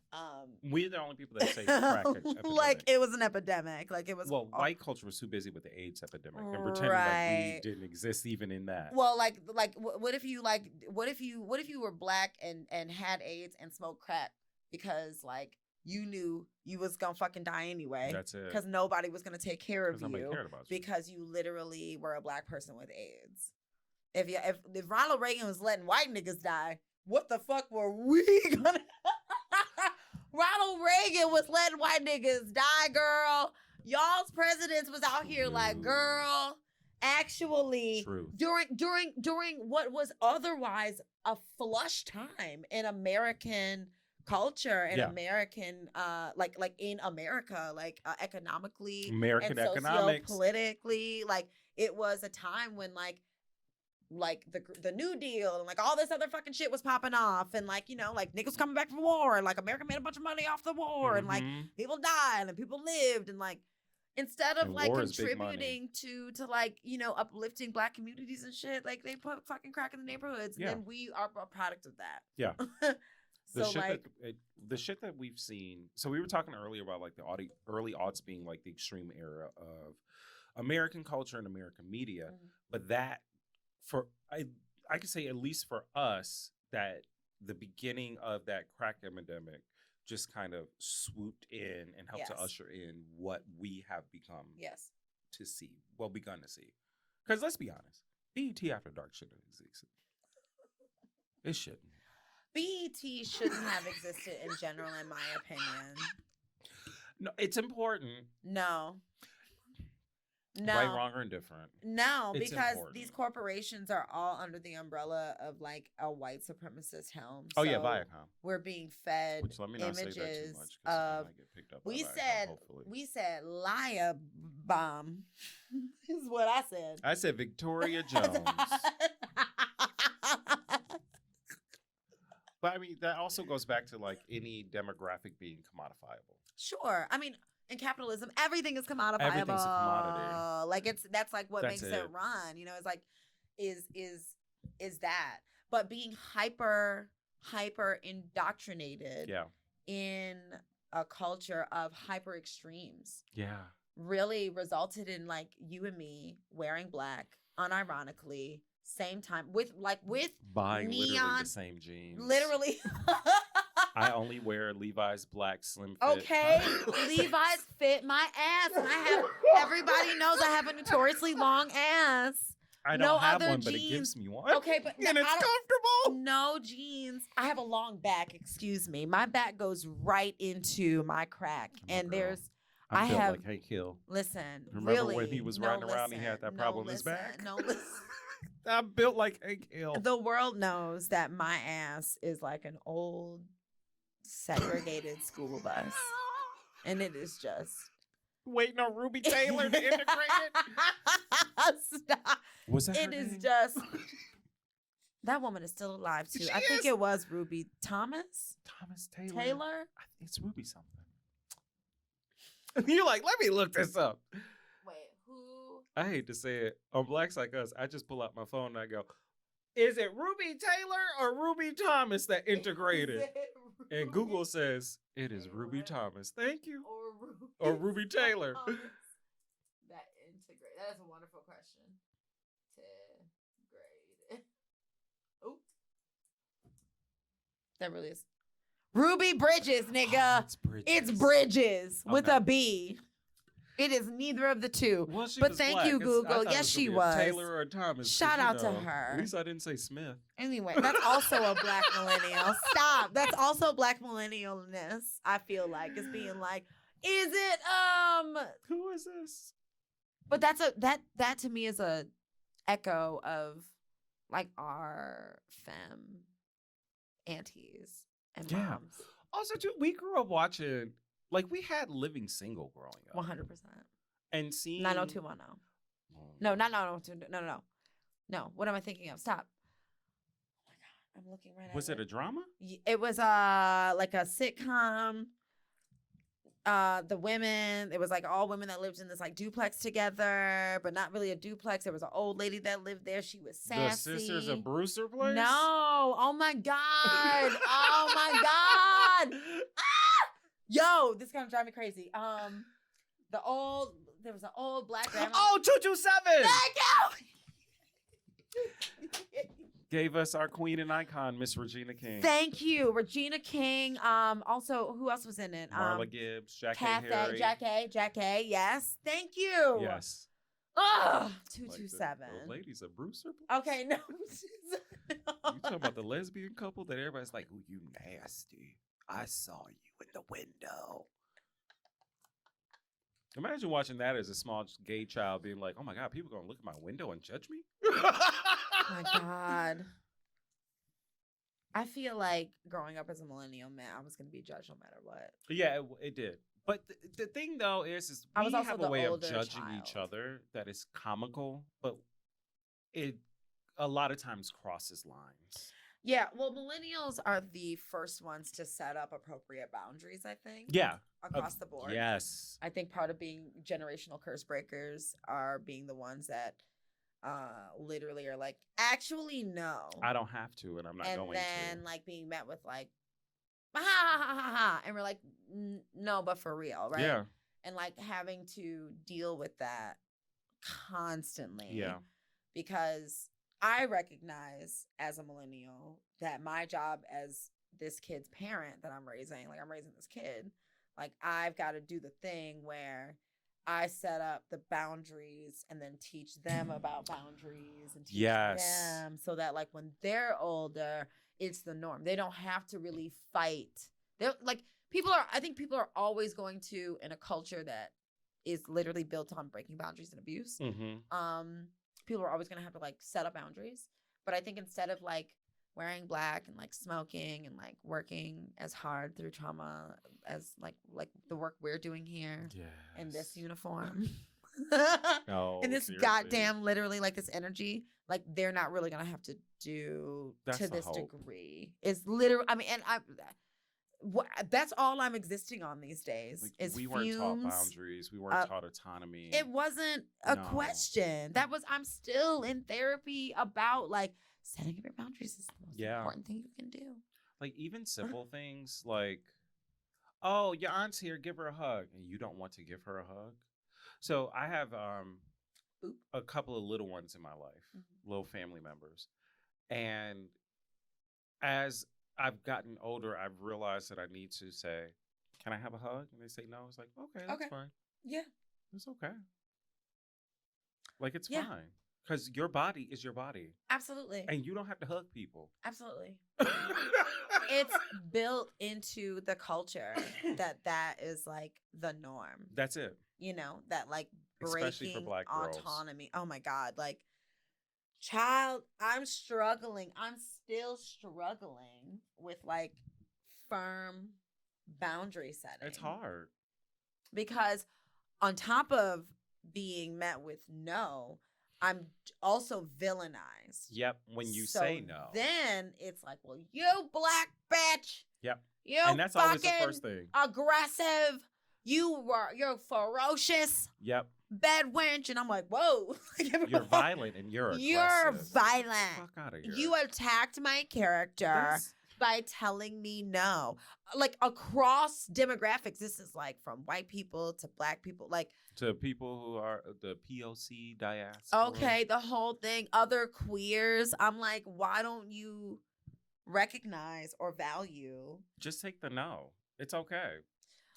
We're the only people that say crack epidemic. Like it was an epidemic. Like it was. Well, white culture was too busy with the AIDS epidemic and pretending like we didn't exist even in that. Well, what if you were black and had AIDS and smoked crack because like you knew you was gonna fucking die anyway. That's it. Because nobody was gonna take care of Nobody you cared about you. because you literally were a black person with AIDS. If Ronald Reagan was letting white niggas die, what the fuck were we gonna? Ronald Reagan was letting white niggas die, girl. Y'all's presidents was out here like, girl, actually, Truth. during what was otherwise a flush time in American culture and American like in America, like economically, American and economics, politically, like it was a time when like the New Deal and like all this other fucking shit was popping off, and like like niggas coming back from war, and like America made a bunch of money off the war, and like people died and people lived, and like instead of And like war is big money. contributing to like uplifting black communities and shit, like they put fucking crack in the neighborhoods, and then we are a product of that. Yeah. So the shit that we've seen. So we were talking earlier about like the early aughts being like the extreme era of American culture and American media, but that I could say at least for us that the beginning of that crack epidemic just kind of swooped in and helped to usher in what we have become to see, begun to see. Because let's be honest, BET After Dark shouldn't exist. It shouldn't. BET shouldn't have existed in general, in my opinion. No, it's important. No. Right, wrong, or indifferent. No, It's because important. these corporations are all under the umbrella of like a white supremacist helm. Oh so yeah, Viacom. We're being fed Which let me not say that too images much, 'cause I of. might get picked up by We Viacom, hopefully. said liar bomb. Is what I said. I said Victoria Jones. But I mean, that also goes back to like any demographic being commodifiable. Sure. I mean, in capitalism, everything is commodifiable. Everything's a commodity. Like that's like what That's makes it run. It's like is that. But being hyper indoctrinated Yeah. in a culture of hyper extremes. Yeah. really resulted in like you and me wearing black unironically same time with Buying literally neon the same jeans. literally. I only wear Levi's black slim fit. Okay, Levi's fit my ass, and I have everybody knows I have a notoriously long ass. I don't no have other one, but it jeans. gives me one. Okay, but and it's comfortable. No jeans. I have a long back. Excuse me. My back goes right into my crack, and girl. there's. I I built have. like Hank Hill. Listen, Remember really, when he was riding around? He had that problem in his back. No, listen. I built like Hank Hill. The world knows that my ass is like an old segregated school bus, and it is just waiting on Ruby Taylor to integrate it. Stop. Was that It her is name? just that woman is still alive too. She I think is. it was Ruby Thomas Taylor. Taylor. It's Ruby something. You're like, let me look this up. Wait, who? I hate to say it. On Blacks Like Us, I just pull out my phone and I go, is it Ruby Taylor or Ruby Thomas that integrated? And Google says, it is Ruby Thomas. Thank you. Or Ruby Taylor. That integrate. That is a wonderful question. Integrate. Oh. That really is. Ruby Bridges, nigga. It's Bridges. It's Bridges with Okay. a B. It is neither of the two. Well, she But was thank black. you, I Google. thought it Yes, she gonna be was. Taylor or Thomas. Shout 'cause, out to her. At least I didn't say Smith. Anyway, that's also a Black millennial. Stop. That's also Black millennialness. I feel like it's being like, is it Who is this? But that's that to me is a echo of like our femme aunties and Yeah. moms. Also, too, we grew up watching, like, we had Living Single growing up. 100%. And seeing 90210. No, not 902. No. No. What am I thinking of? Stop. Oh my God. I'm looking right at it. Was it a drama? It was like a sitcom. The women, it was like all women that lived in this like duplex together, but not really a duplex. There was an old lady that lived there. She was sassy. The Sisters of Brewster place? No. Oh my God. Oh my God. Ah! Yo, this is gonna drive me crazy. There was an old black grandma. Oh, 227! Thank you. Gave us our queen and icon, Miss Regina King. Thank you, Regina King. Also, who else was in it? Marla Gibbs, Jack Harry. Jack A. Yes, thank you. Yes. Ugh, Like 227. the ladies of Brewster place? Okay, no. You talking about the lesbian couple that everybody's like, "Ooh, you nasty. I saw you in the window." Imagine watching that as a small gay child being like, "Oh my God, people gonna look at my window and judge me?" Oh my God. I feel like growing up as a millennial, man, I was going to be judged no matter what. Yeah, it did. But the thing though is I was we also have the a way of older judging each child. other that is comical, but it a lot of times crosses lines. Yeah, well, millennials are the first ones to set up appropriate boundaries, I think. Yeah. Across the board. Yes. I think part of being generational curse breakers are being the ones that literally are like, actually, no. I don't have to, and I'm not going to. And then like being met with like, ha ha ha ha ha. And we're like, no, but for real, right? Yeah. And like having to deal with that constantly. Yeah. Because I recognize as a millennial that my job as this kid's parent that I'm raising, like I'm raising this kid, like I've got to do the thing where I set up the boundaries and then teach them about boundaries and teach them so that like when they're older, it's the norm. They don't have to really fight. They're like I think people are always going to, in a culture that is literally built on breaking boundaries and abuse. Mm-hmm. People are always going to have to like set up boundaries. But I think instead of like wearing black and like smoking and like working as hard through trauma as like the work we're doing here in this uniform, No, in this seriously. goddamn literally like this energy, like they're not really going to have to do That's to the this hope. degree. It's literally, I mean, and that's all I'm existing on these days. Like, is we weren't taught fumes. boundaries. We weren't taught autonomy. It wasn't a No. question. I'm still in therapy about like setting up your boundaries is the most important thing you can do. Like even simple things like, oh, your aunt's here, give her a hug. And you don't want to give her a hug. So I have Oop. a couple of little ones in my life, little family members. And as I've gotten older, I've realized that I need to say, can I have a hug? And they say no. It's like, okay, that's fine. Yeah. It's okay. Like, it's Yeah. fine. Because your body is your body. Absolutely. And you don't have to hug people. Absolutely. It's built into the culture that is like the norm. That's it. You know, that like Especially for breaking Black girls. autonomy. Oh my God. Like, child, I'm struggling. I'm still struggling with like firm boundary setting. It's hard. Because on top of being met with no, I'm also villainized. Yep. When you So say no. then it's like, well, you black bitch. Yep. You And that's always the first thing. aggressive. You're ferocious. Yep. Bad wench. And I'm like, whoa. You're violent and you're aggressive. You're violent. Fuck out of here. You attacked my character That's- by telling me no. Like across demographics, this is like from white people to black people. Like to people who are the POC diaspora. okay, the whole thing, other queers. I'm like, why don't you recognize or value? Just take the no. It's okay.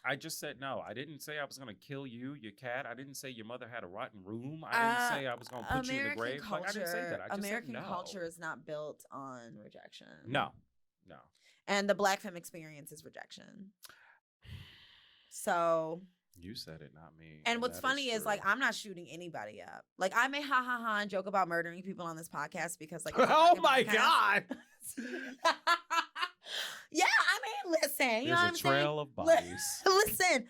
I just said no. I didn't say I was going to kill you, your cat. I didn't say your mother had a rotten room. I didn't say I was going to put you in the grave. Like, I didn't say that. I just American said no. culture is not built on rejection. No. No. And the black femme experience is rejection. So You said it, not me. and what's funny is like true. I'm not shooting anybody up. Like I may ha ha ha and joke about murdering people on this podcast because like Oh my God. Yeah, I mean, listen, you know what I'm There's a trail of bodies. Listen,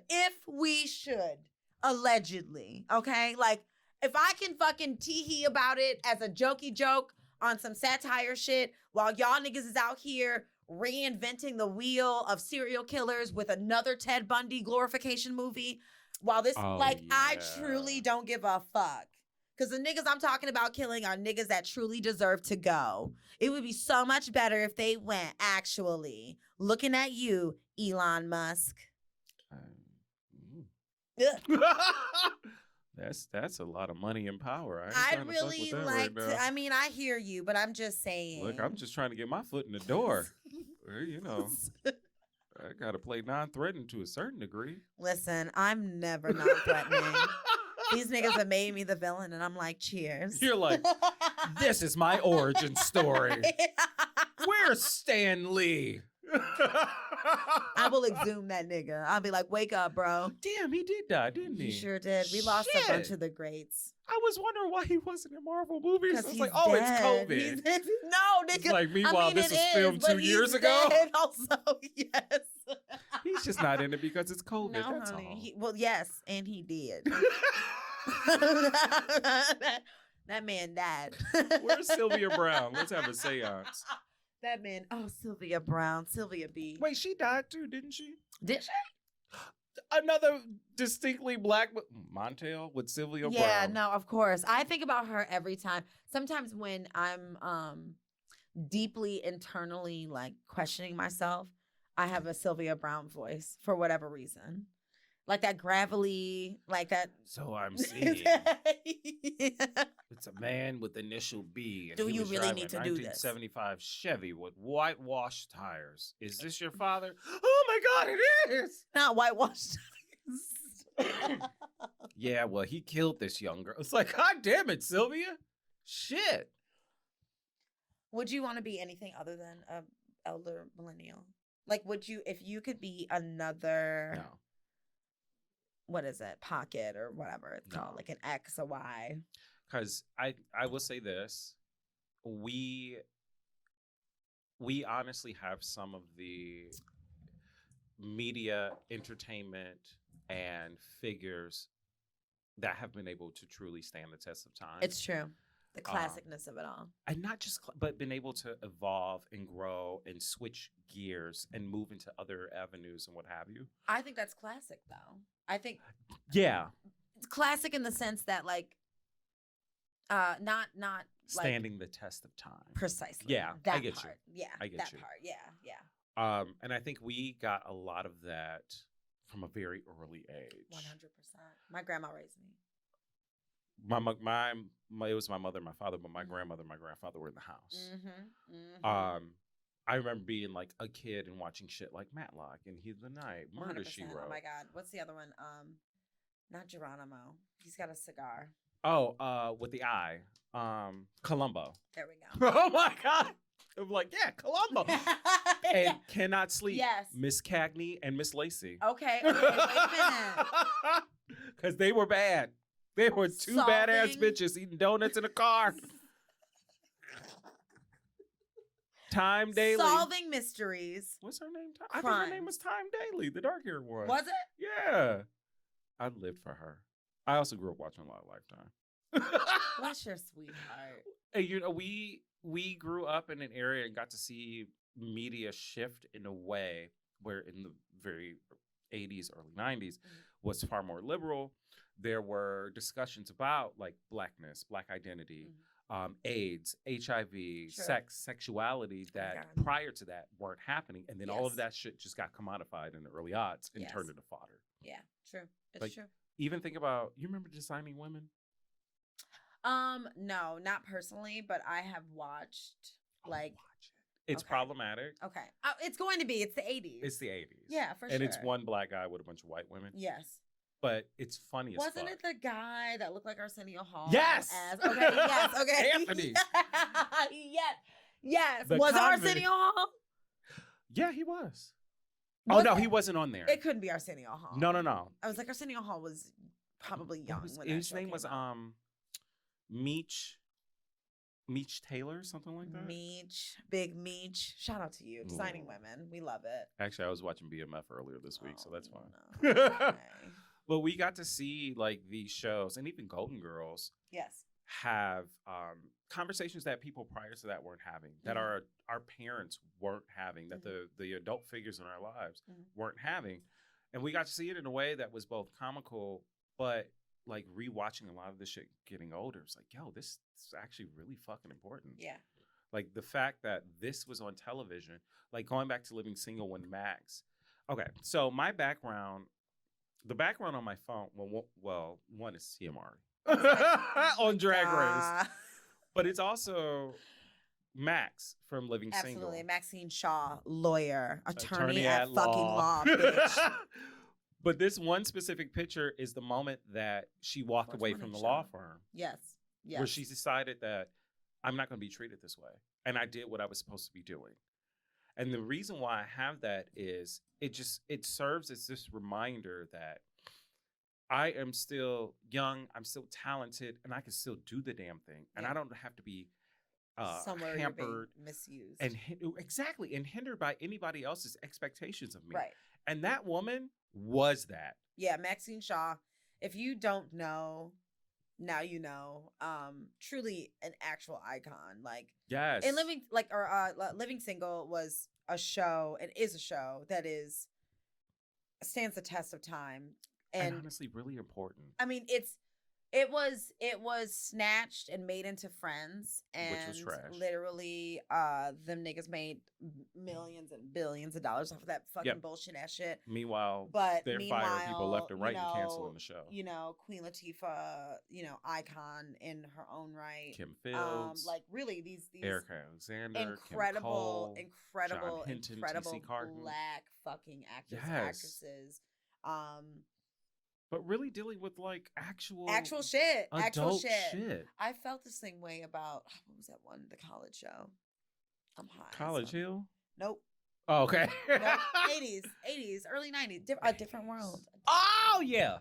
if we should, allegedly, okay? Like, if I can fucking tee-hee about it as a jokey joke on some satire shit while y'all niggas is out here reinventing the wheel of serial killers with another Ted Bundy glorification movie, while this, I truly don't give a fuck. Because the niggas I'm talking about killing are niggas that truly deserve to go. It would be so much better if they went, actually, looking at you, Elon Musk. That's a lot of money and power. I'd really like to. I mean, I hear you, but I'm just saying. Look, I'm just trying to get my foot in the door. You know, I got to play non-threatening to a certain degree. Listen, I'm never non-threatening. These niggas have made me the villain, and I'm like, cheers. You're like, this is my origin story. Where's Stan Lee? I will exhume that nigga. I'll be like, wake up, bro. Damn, he did die, didn't he? He sure did. We lost a bunch of the greats. I was wondering why he wasn't in Marvel movies. I was like, dead. it's COVID. No, nigga. It's like, meanwhile, this was filmed 2 years ago. Also, yes. He's just not in it because it's COVID. No, that's honey. all. Yes, and he did. That man died. Where's Sylvia Brown? Let's have a seance. That man. Oh, Sylvia Brown. Sylvia B. Wait, she died too, didn't she? Did she? Another distinctly black Montel with Sylvia Brown. Yeah, no, of course. I think about her every time. Sometimes when I'm deeply internally like questioning myself, I have a Sylvia Brown voice for whatever reason. Like that gravelly, like that. So I'm seeing. It's a man with initial B. And Do he you was really driving need to a do this? 1975 Chevy with whitewashed tires. Is this your father? Oh my God, it is. Not whitewashed. Yeah, well, he killed this young girl. It's like, God damn it, Sylvia. Shit. Would you want to be anything other than a elder millennial? Like, would you, if you could be another, No. what is it, pocket or whatever it's called, like an X, a Y? Because I will say this. We honestly have some of the media, entertainment, and figures that have been able to truly stand the test of time. It's true. The classicness of it all. And not just, but been able to evolve and grow and switch gears and move into other avenues and what have you. I think that's classic, though. I think Yeah. it's classic in the sense that, like, not Standing the test of time. precisely. Yeah, that I get part. you. Yeah, I get that you. part. Yeah, yeah. And I think we got a lot of that from a very early age. 100%. My grandma raised me. It was my mother and my father, but my grandmother and my grandfather were in the house. Mm-hmm. Mm-hmm. I remember being like a kid and watching shit like Matlock and Heat of the Night, Murder, 100%. She Wrote. Oh my God. What's the other one? Not Geronimo. He's got a cigar. Oh, with the eye. Columbo. There we go. Oh my God. I'm like, yeah, Columbo. And Cannot Sleep. Yes. Miss Cagney and Miss Lacey. Okay, wait a minute. Because they were bad. They were two badass bitches eating donuts in a car. Time Daily. Solving mysteries. What's her name? I think her name was Time Daily, the dark-haired one. Was it? Yeah. I lived for her. I also grew up watching a lot of Lifetime. Bless your sweetheart. And, you know, we grew up in an area and got to see media shift in a way where in the very 80s, early 90s was far more liberal. There were discussions about like blackness, black identity, AIDS, HIV, sex, sexuality that prior to that weren't happening. And then all of that shit just got commodified in the early odds and turned into fodder. Yeah, true. It's like, true. Even think about, you remember Designing Women? No, not personally, but I have watched like. Watch it. It's problematic. Okay. It's going to be. It's the 80s. It's the 80s. Yeah, for sure. And it's one black guy with a bunch of white women. Yes. But it's funny as fuck. Wasn't it the guy that looked like Arsenio Hall? Yes. Okay. Yes. Okay. Anthony. Yes. Yes. The Was it convict. Arsenio Hall? Yeah, he was. Was no, it? He wasn't on there. It couldn't be Arsenio Hall. No. I was like, Arsenio Hall was probably young when that his show name came was out. Meech Taylor, something like that. Big Meech. Shout out to you, Designing Women. We love it. Actually, I was watching BMF earlier this week, so that's fine. No. Okay. But we got to see like these shows, and even Golden Girls. Yes. Have conversations that people prior to that weren't having, that our parents weren't having, that the adult figures in our lives weren't having. And we got to see it in a way that was both comical, but like rewatching a lot of this shit getting older, it's like, yo, this is actually really fucking important. Yeah. Like the fact that this was on television, like going back to Living Single when Max. Okay, so my background, the background on my phone, well, one is TMR on Drag Race, but it's also Max from Living Single. Absolutely, Maxine Shaw, lawyer, attorney at fucking law, bitch. bitch. But this one specific picture is the moment that she walked away from the law firm. Yes. Where she decided that I'm not going to be treated this way. And I did what I was supposed to be doing. And the reason why I have that is it serves as this reminder that I am still young, I'm still talented, and I can still do the damn thing. And I don't have to be somewhere hampered, misused. And and hindered by anybody else's expectations of me. Right. And that woman was that. Yeah, Maxine Shaw. If you don't know, now you know. Truly an actual icon. Like, yes. And Living Single was a show and is a show that stands the test of time. And honestly, really important. I mean, it was snatched and made into Friends, and which was trash. Literally, them niggas made millions and billions of dollars off of that fucking bullshit ass shit. Meanwhile, they're firing people left and right and canceling the show. You know, Queen Latifah, icon in her own right. Kim Fields, like really these Erica Alexander, incredible, Kim Cole, incredible, John Hinton, incredible TC Carton. black fucking actors, actresses. But really dealing with like actual shit. Shit. I felt the same way about what was that one? The college show. I'm high. College Hill? Nope. Oh, okay. Nope. 80s, early 90s. A different world. Oh yeah.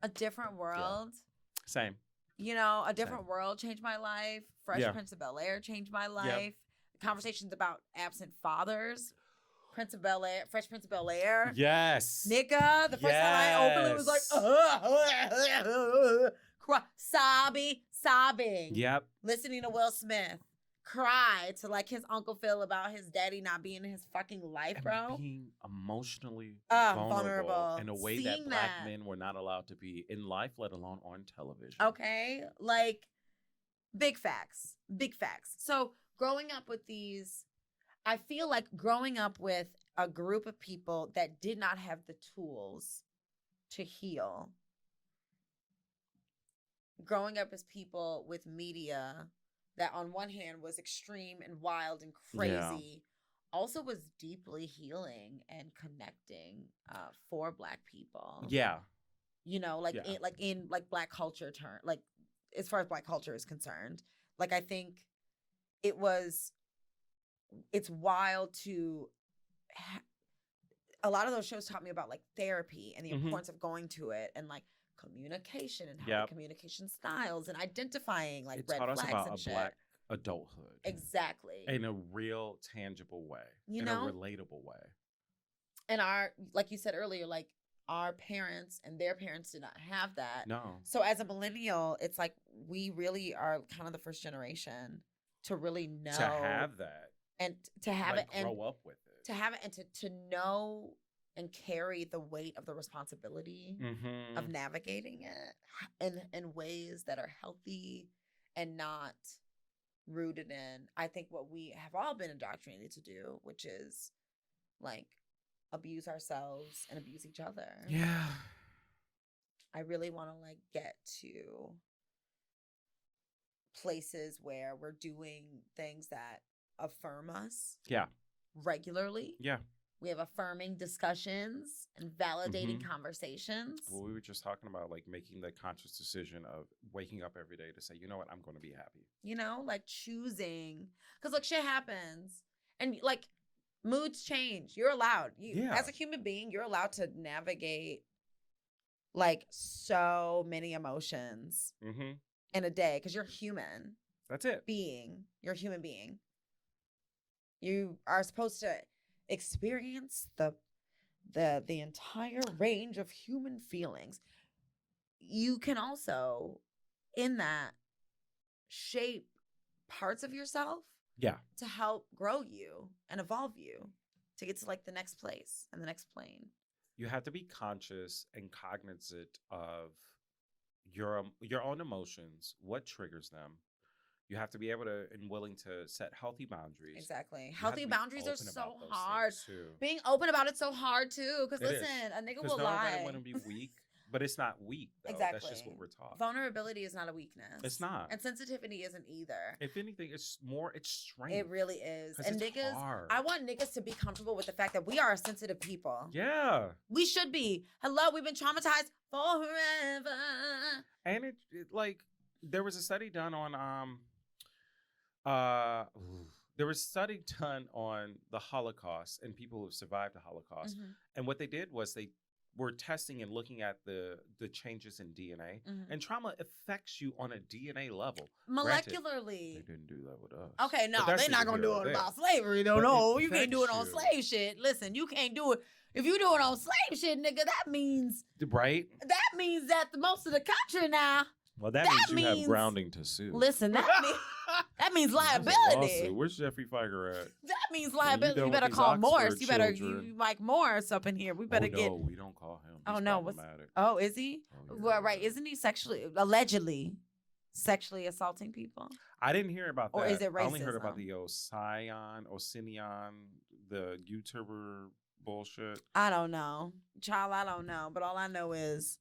A different world. Yeah. Same. A different world changed my life. Fresh Prince of Bel-Air changed my life. Conversations about absent fathers. Fresh Prince of Bel-Air. Yes. Nigga, the first time I opened it was like, sobbing. Yep. Listening to Will Smith cry to like his Uncle Phil about his daddy not being in his fucking life, bro. And being emotionally vulnerable in a way that black men were not allowed to be in life, let alone on television. Okay. Like, big facts. Big facts. So growing up with these, I feel like growing up with a group of people that did not have the tools to heal. Growing up as people with media that on one hand was extreme and wild and crazy, also was deeply healing and connecting for Black people. Yeah. You know, like in Black culture term, like as far as Black culture is concerned, like I think it's wild to a lot of those shows taught me about like therapy and the importance of going to it, and like communication and how the communication styles and identifying like red flags and shit. It taught us about a Black adulthood. Exactly. In a real tangible way. In a relatable way. And like you said earlier, like our parents and their parents did not have that. No. So as a millennial, it's like we really are kind of the first generation to really know. To have that. And to have like, it and grow up with it. To have it and to know and carry the weight of the responsibility of navigating it in ways that are healthy and not rooted in, I think, what we have all been indoctrinated to do, which is like abuse ourselves and abuse each other. Yeah. I really want to like get to places where we're doing things that affirm us. Yeah. Regularly. Yeah. We have affirming discussions and validating conversations. Well, we were just talking about like making the conscious decision of waking up every day to say, you know what, I'm going to be happy. You know, like choosing. Because look, shit happens. And like moods change. You're allowed. As a human being, you're allowed to navigate like so many emotions in a day because you're human. That's it. You're a human being. You are supposed to experience the entire range of human feelings. You can also, in that, shape parts of yourself to help grow you and evolve you to get to like the next place and the next plane. You have to be conscious and cognizant of your own emotions, what triggers them. You have to be able to and willing to set healthy boundaries. Exactly. Healthy boundaries are so hard. Being open about it's so hard too. Because listen, a nigga will lie. Because want to be weak, but it's not weak. Though. Exactly. That's just what we're taught. Vulnerability is not a weakness. It's not. And sensitivity isn't either. If anything, it's strength. It really is. And niggas, hard. I want niggas to be comfortable with the fact that we are a sensitive people. Yeah. We should be. Hello, we've been traumatized forever. And it like there was a study done on there was a study done on the Holocaust and people who have survived the Holocaust. And what they did was they were testing and looking at the changes in DNA. And trauma affects you on a DNA level. Molecularly. Granted, they didn't do that with us. Okay, no, they're not going to do it about slavery. No, you can't do it on slave shit. Listen, you can't do it. If you do it on slave shit, nigga, that means... Right? That means that most of the country now... Well, that means you have grounding to sue. Listen, that means liability. Where's Jeffrey Feiger at? That means liability. You better call Morse. You better Mike Morse up in here. We better get. No, we don't call him. Oh no, oh is he? Oh, yeah. Well, right, isn't he allegedly sexually assaulting people? I didn't hear about that. Or is it racism? I only heard about the Osinian, the YouTuber bullshit. I don't know, child. I don't know, but all I know is,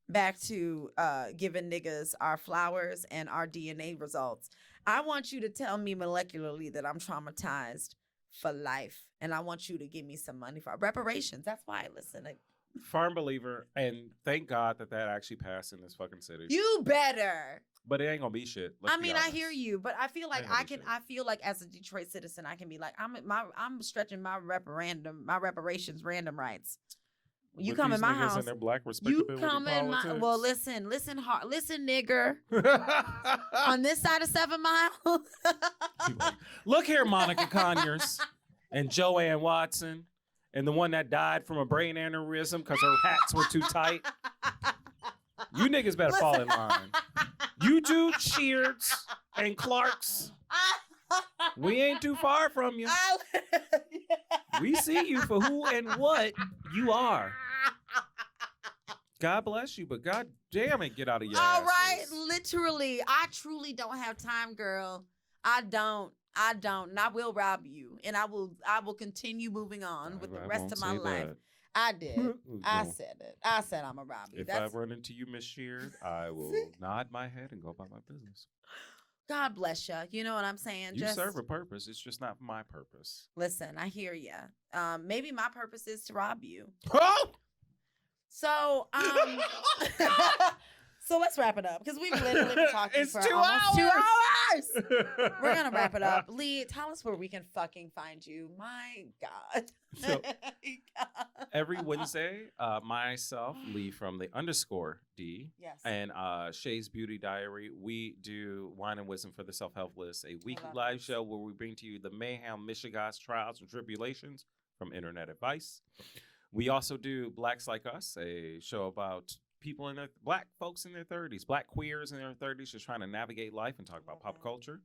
back to giving niggas our flowers and our DNA results. I want you to tell me molecularly that I'm traumatized for life. And I want you to give me some money for reparations. That's why I listen. Firm believer. And thank God that actually passed in this fucking city. You better. But it ain't gonna be shit. I hear you, but I feel like I feel like as a Detroit citizen, I can be like, I'm stretching my reparations random rights. You come in my house. Their black you come in my. Well, listen, nigger. On this side of 7 Mile. Look here, Monica Conyers and Joanne Watson, and the one that died from a brain aneurysm because her hats were too tight. You niggas better fall in line. You two, Sheards and Clarks. We ain't too far from you. We see you for who and what you are. God bless you, but God damn it, get out of your All asses. right, literally. I truly don't have time, girl. I don't. And I will rob you. And I will continue moving on with the rest of my life. I did. I No. said it. I said I'm going to rob you. If I run into you, Miss Sheard, I will nod my head and go about my business. God bless you. You know what I'm saying? You serve a purpose. It's just not my purpose. Listen, I hear you. Maybe my purpose is to rob you. Oh! So, so let's wrap it up because we've literally been talking It's for 2 almost 2 hours. hours. We're gonna wrap it up. Lee, tell us where we can fucking find you. My God. So, every Wednesday, myself, Lee from the _D, Yes. and Shay's Beauty Diary, we do Wine and Wisdom for the Self-Helpless, a weekly love live this. show where we bring to you the mayhem, mishigas, trials, and tribulations from internet advice. We also do Blacks Like Us, a show about people in their Black folks in their 30s, Black queers in their 30s, just trying to navigate life and talk about pop culture.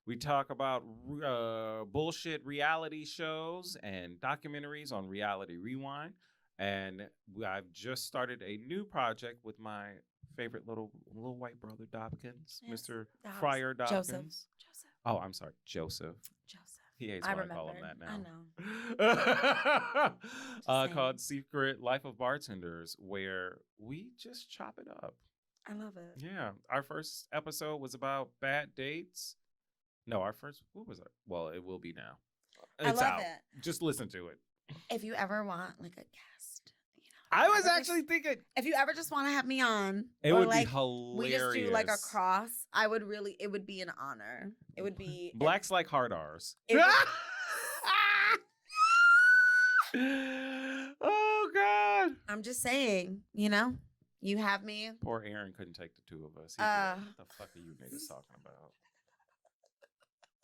We talk about bullshit reality shows and documentaries on Reality Rewind. And I've just started a new project with my favorite little white brother, Dobkins, Yes, Mr. Dobbs. Friar Dobkins. Joseph. Oh, I'm sorry, Joseph. He hates I when I call him remembered. that now. I know. Called Secret Life of Bartenders, where we just chop it up. I love it. Yeah. Our first episode was about bad dates. No, what was it? Well, it will be now. I It's love out. it. Just listen to it. If you ever want like a guest, I was ever actually thinking if you ever just want to have me on, it or would like, be hilarious. we just do like a cross. It would be an honor. It would be Blacks like hard R's. It would- Oh God. I'm just saying, you have me. Poor Aaron couldn't take the two of us. He'd be like, what the fuck are you niggas talking about?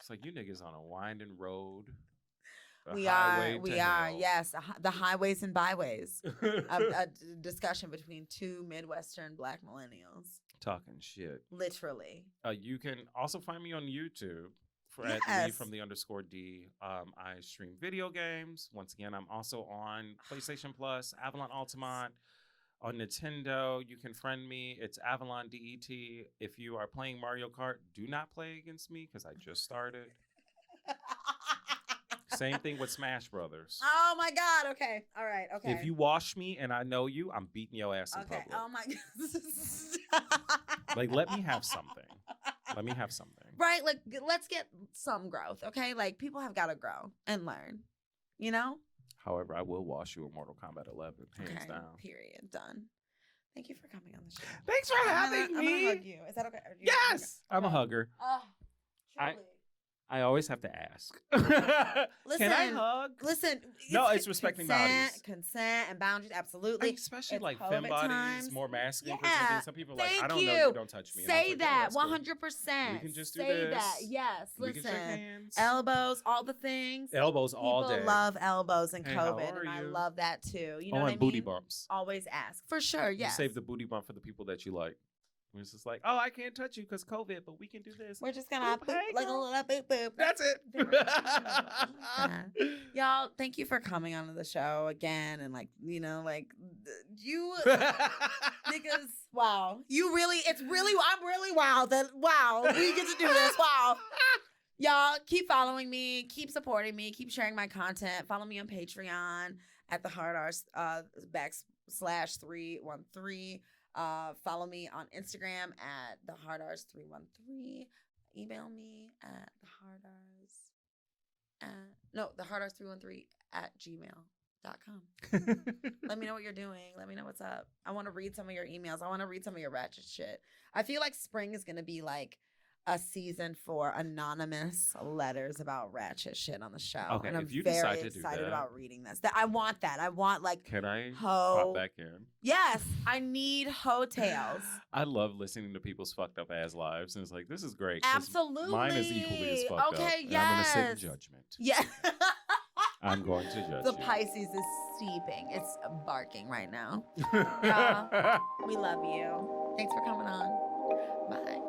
It's like you niggas on a winding road. We are, yes, the highways and byways. a discussion between two Midwestern Black millennials. Talking shit. Literally. You can also find me on YouTube at Lee from the _D. I stream video games. Once again, I'm also on PlayStation Plus, Avalon Altamont, on Nintendo. You can friend me. It's Avalon DET. If you are playing Mario Kart, do not play against me because I just started. Same thing with Smash Brothers. Oh my God. Okay. All right. Okay. If you wash me and I know you, I'm beating your ass in public. Oh my God. Like, let me have something. Let me have something. Right. Like, let's get some growth. Okay. Like, people have got to grow and learn, However, I will wash you in Mortal Kombat 11, hands down. Period. Done. Thank you for coming on the show. Thanks for having me. I'm gonna hug you. Is that okay? Yes. Okay. I'm a hugger. Oh, truly. I always have to ask. Listen, can I hug? Listen. No, it's respecting bodies. Consent and boundaries, absolutely. Especially It's like COVID femme bodies, times. more masculine. Yeah. Some people are like, Thank I don't know you. you, don't touch me. And I was Say like, that, oh, 100%. We can just do Say this. that, yes. We can shake Listen, hands. elbows, all the things. Elbows all People day. love elbows in Hey, how COVID, are and I you? love that too. You know Oh, what I and mean? booty bumps. Always ask. For sure, You yes. save the booty bump for the people that you like. It's just like, oh, I can't touch you because COVID, but we can do this. We're just gonna Boop, hey, like a girl. little boop boop. That's it. Y'all, thank you for coming onto the show again, and you niggas. Wow, I'm really wow that we get to do this. Wow, y'all keep following me, keep supporting me, keep sharing my content. Follow me on Patreon at the Hard R's /313. Follow me on Instagram at the Hard R's 313. Email me at the Hard R's 313 at gmail.com. Let me know what you're doing. Let me know what's up. I want to read some of your emails. I want to read some of your ratchet shit. I feel like spring is going to be like a season for anonymous letters about ratchet shit on the show. Okay, and I'm if you very decide to do excited that- about reading this. I want that. I want like Can I Ho. pop back in? Yes, I need ho tales. I love listening to people's fucked up ass lives, and it's like, this is great. 'cause Absolutely. Mine is equally as fucked up. Okay, and I'm gonna sit in yes. judgment. Yeah. I'm going to judge The you. Pisces is steeping. It's barking right now. Yeah. We love you. Thanks for coming on. Bye.